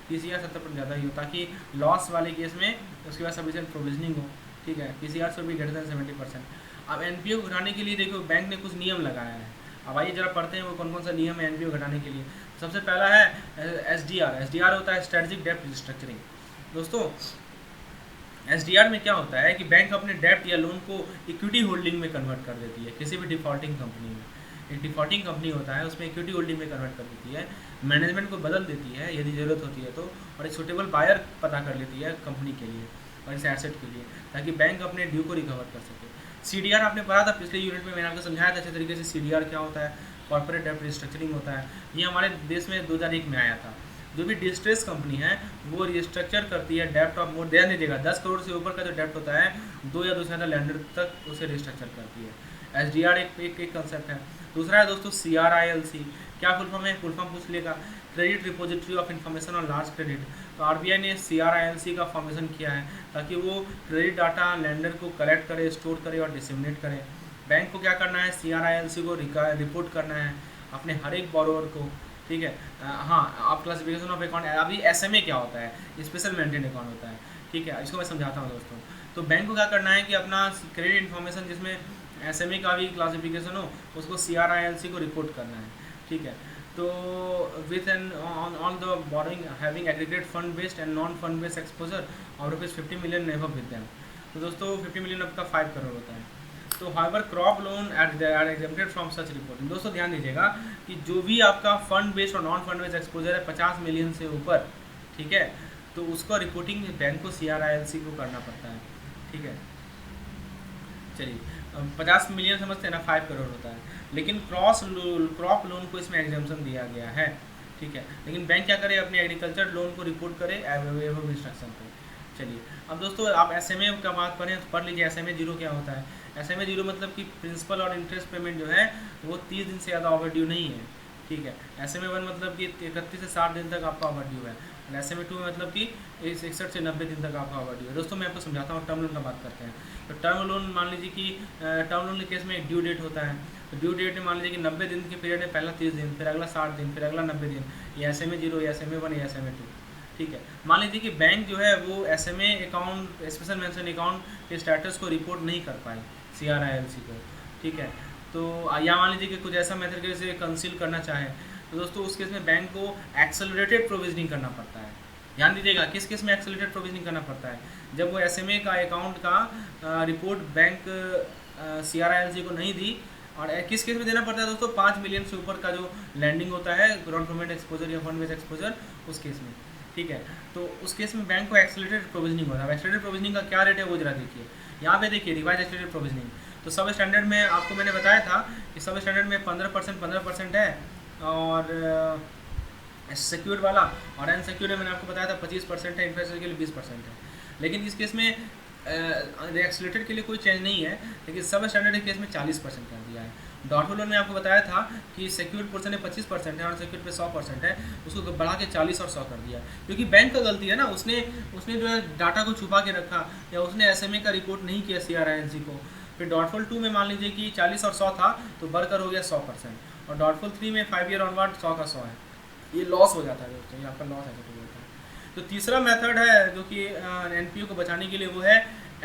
PCR 70% ज़्यादा ही हो, ताकि लॉस वाले केस में उसके बाद सफिशिएंट प्रोविजनिंग हो, ठीक है। PCR should be greater than 70%। अब NPA को घटाने के लिए देखो बैंक ने कुछ नियम लगाया है। अब आइए जरा पढ़ते हैं वो कौन कौन सा नियम है NPA घटाने के लिए। सबसे पहला है SDR होता है स्ट्रेटेजिक डेप्ट रिस्ट्रक्चरिंग। दोस्तों SDR में क्या होता है कि बैंक अपने डेप्ट या लोन को इक्विटी होल्डिंग में कन्वर्ट कर देती है। किसी भी डिफॉल्टिंग कंपनी में एक डिफॉल्टिंग कंपनी होता है उसमें इक्विटी होल्डिंग में कन्वर्ट कर देती है, मैनेजमेंट को बदल देती है यदि ज़रूरत होती है तो, और एक सुटेबल बायर पता कर लेती है कंपनी के लिए और इस एसेट के लिए, ताकि बैंक अपने ड्यू को रिकवर कर सके। CDR आपने पढ़ा था पिछले यूनिट में, मैंने आपको समझाया था अच्छे तरीके से CDR क्या होता है, कॉर्पोरेट डेप्ट रिस्ट्रक्चरिंग होता है। ये हमारे देश में 2001 में आया था। जो भी डिस्ट्रेस कंपनी है वो रिस्ट्रक्चर करती है डेप्ट ऑफ मोर, ध्यान दीजिएगा 10 करोड़ से ऊपर का जो डेप्ट होता है 2 या 2 से ज़्यादा लैंडर तक उसे रिस्ट्रक्चर करती है। SDR एक कंसेप्ट है। दूसरा है दोस्तों CRILC। क्या फुल फॉर्म है, फुल फॉर्म पूछ लेगा, credit repository of information on large credit. तो RBI ने CRILC का फॉर्मेशन किया है ताकि वो क्रेडिट डाटा लैंडर को कलेक्ट करे, स्टोर करे और डिसेमिनेट करे। बैंक को क्या करना है, CRILC को रिपोर्ट करना है अपने हर एक बोरोवर को, ठीक है। हाँ, आप क्लासिफिकेशन ऑफ अकाउंट, अभी SMA क्या होता है, स्पेशल मेंटेन अकाउंट होता है, ठीक है। इसको मैं समझाता हूँ दोस्तों। तो बैंक को क्या करना है कि अपना क्रेडिट इन्फॉर्मेशन जिसमें SMA का भी क्लासिफिकेशन हो उसको CRILC को रिपोर्ट करना है, ठीक है। तो with an on the borrowing having aggregate fund based and non fund based exposure और ₹50 मिलियन नेवर विद देम। तो दोस्तों 50 मिलियन आपका 5 करोड़ होता है। तो हाइवर crop loan are exempted from such reporting. दोस्तों ध्यान दीजिएगा कि जो भी आपका फंड बेस्ड और नॉन फंड बेस्ड एक्सपोजर है 50 मिलियन से ऊपर, ठीक है, तो उसका रिपोर्टिंग बैंक को CRILC को करना पड़ता है, ठीक है। चलिए 50 मिलियन समझते हैं ना, 5 करोड़ होता है। लेकिन क्रॉप लोन को इसमें एग्जाम्पशन दिया गया है, ठीक है। लेकिन बैंक क्या करे, अपने एग्रीकल्चर लोन को रिपोर्ट करे एवं इंस्ट्रक्शन पे। चलिए अब दोस्तों आप SMA का बात करें तो पढ़ लीजिए SMA जीरो क्या होता है। SMA जीरो मतलब कि प्रिंसिपल और इंटरेस्ट पेमेंट जो है वो 30 दिन से ज़्यादा ओवरड्यू नहीं है, ठीक है। SMA 1 मतलब कि 31 से 60 दिन तक आपका ओवरड्यू है, और SMA 2 मतलब कि 61 से 90 दिन तक आपका ओवरड्यू है। दोस्तों मैं आपको समझाता हूँ, टर्म लोन का बात करते हैं। तो टर्म लोन मान लीजिए कि टर्म लोन के केस में एक ड्यू डेट होता है। तो ड्यू डेट में मान लीजिए कि 90 दिन के पीरियड में पहला 30 दिन, फिर अगला 60 दिन, फिर अगला 90 दिन, ये SMA 0 या SMA 1 या SMA 2, ठीक है। मान लीजिए कि बैंक जो है वो SMA account, special mention account के स्टेटस को रिपोर्ट नहीं कर पाई CRILC को, ठीक है। तो या मान लीजिए कि कुछ ऐसा मेथड के से कंसील करना चाहे, तो दोस्तों उस केस में बैंक को एक्सेलरेटेड प्रोविजनिंग करना पड़ता है। ध्यान दीजिएगा, किस केस में एक्सेलरेटेड प्रोविजनिंग करना पड़ता है, जब वो SMA का अकाउंट का रिपोर्ट बैंक CRILC को नहीं दी। और किस केस में देना पड़ता है दोस्तों, 5 मिलियन से ऊपर का जो लैंडिंग होता है गवर्नमेंट एक्सपोजर या फंड बेस्ड एक्सपोजर, उस केस में, ठीक है। तो उस केस में बैंक को एक्सेलरेटेड प्रोविजनिंग होता है। एक्सेलरेटेड प्रोविजनिंग का क्या रेट है वो जरा देखिए, यहाँ पे देखिए रिवाइज एक्सेलरेटेड प्रोविजनिंग। तो सब स्टैंडर्ड में आपको मैंने बताया था कि सब स्टैंडर्ड में 15% है, और सिक्योर्ड वाला और अनसिक्योर्ड में मैंने आपको बताया था 25% है, इंफ्रास्ट्रक्चर के लिए 20% है। लेकिन इस केस में एक्सेलरेटेड के लिए कोई चेंज नहीं है, लेकिन सब स्टैंडर्ड के केस में 40% कर दिया है। डॉट लोन में आपको बताया था कि सिक्योर्ड पोर्शन में 25% है और अनसिक्योर्ड पे 100% है, उसको बढ़ा के 40 और 100 कर दिया, क्योंकि बैंक का गलती है ना, उसने जो है डाटा को छुपा के रखा, या उसने SMA का रिपोर्ट नहीं किया CRILC को। फिर डॉटफुल 2 में मान लीजिए कि 40 और 100 था, तो बढ़कर हो गया 100%, और डॉटफुल 3 में 5 ईयर ऑनवर्ड 100 का 100 है। ये लॉस हो जाता है दोस्तों, ये आपका लॉस है तो बोलता है। तो तीसरा मेथड है जो कि NPO को बचाने के लिए, वो है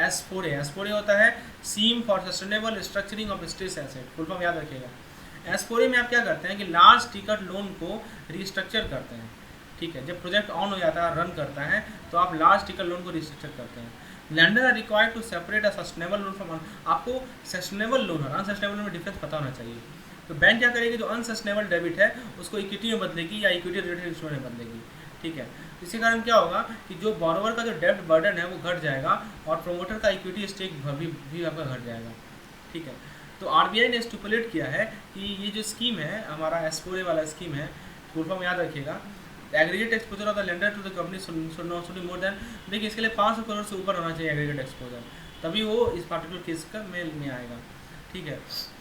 S4A। S4A होता है scheme for sustainable structuring of stress asset, full form याद रखिएगा। S4A में आप क्या करते हैं कि लार्ज टिकट लोन को रिस्ट्रक्चर करते हैं, ठीक है। जब प्रोजेक्ट ऑन हो जाता है, रन करता है, तो आप लार्ज टिकट लोन को रिस्ट्रक्चर करते हैं। Lender are required to separate a sustainable loan from, आपको सस्टेनेबल लोन और अनसस्टेनेबल लोन में डिफरेंस पता होना चाहिए। तो बैंक क्या करेगी, जो अनसस्टेनेबल डेबिट है उसको इक्विटी में बदलेगी या इक्विटी रिलेटेड इंस्ट्रूमेंट में बदलेगी, ठीक है। इसी कारण क्या होगा कि जो बोरोवर का जो डेब्ट बर्डन है वो घट जाएगा, और प्रोमोटर का इक्विटी स्टेक भी आपका घट जाएगा, ठीक है। तो RBI ने स्टिपुलेट किया है कि ये जो स्कीम है हमारा S4A वाला स्कीम है, फुल फॉर्म याद रखिएगा, aggregate exposure of the lender to the company should not be more than, देखिए इसके लिए 500 करोड़ से ऊपर होना चाहिए एग्रीगेट एक्सपोजर, तभी वो इस पार्टिकुलर केस का मेल में आएगा, ठीक है।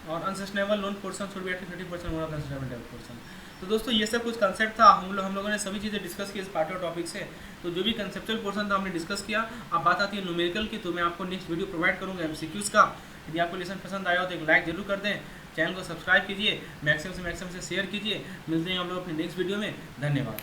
और unsustainable loan portion should be at 30% more than sustainable डेब्ट पोर्सन। तो दोस्तों ये सब कुछ कंसेप्ट था, हम लोगों ने सभी चीज़ें डिस्कस की इस पार्ट टॉपिक से। तो जो भी कंसेप्चुअल पोर्शन था हमने डिस्कस किया। अब बात आती है न्यूमेरिकल की, तो मैं आपको नेक्स्ट वीडियो प्रोवाइड करूँगा MCQs का। यदि आपको लेसन पसंद आया हो तो एक लाइक जरूर कर दें, चैनल को सब्सक्राइब कीजिए, मैक्सिमम से शेयर कीजिए। मिलते हैं हम लोग अपने नेक्स्ट वीडियो में, धन्यवाद।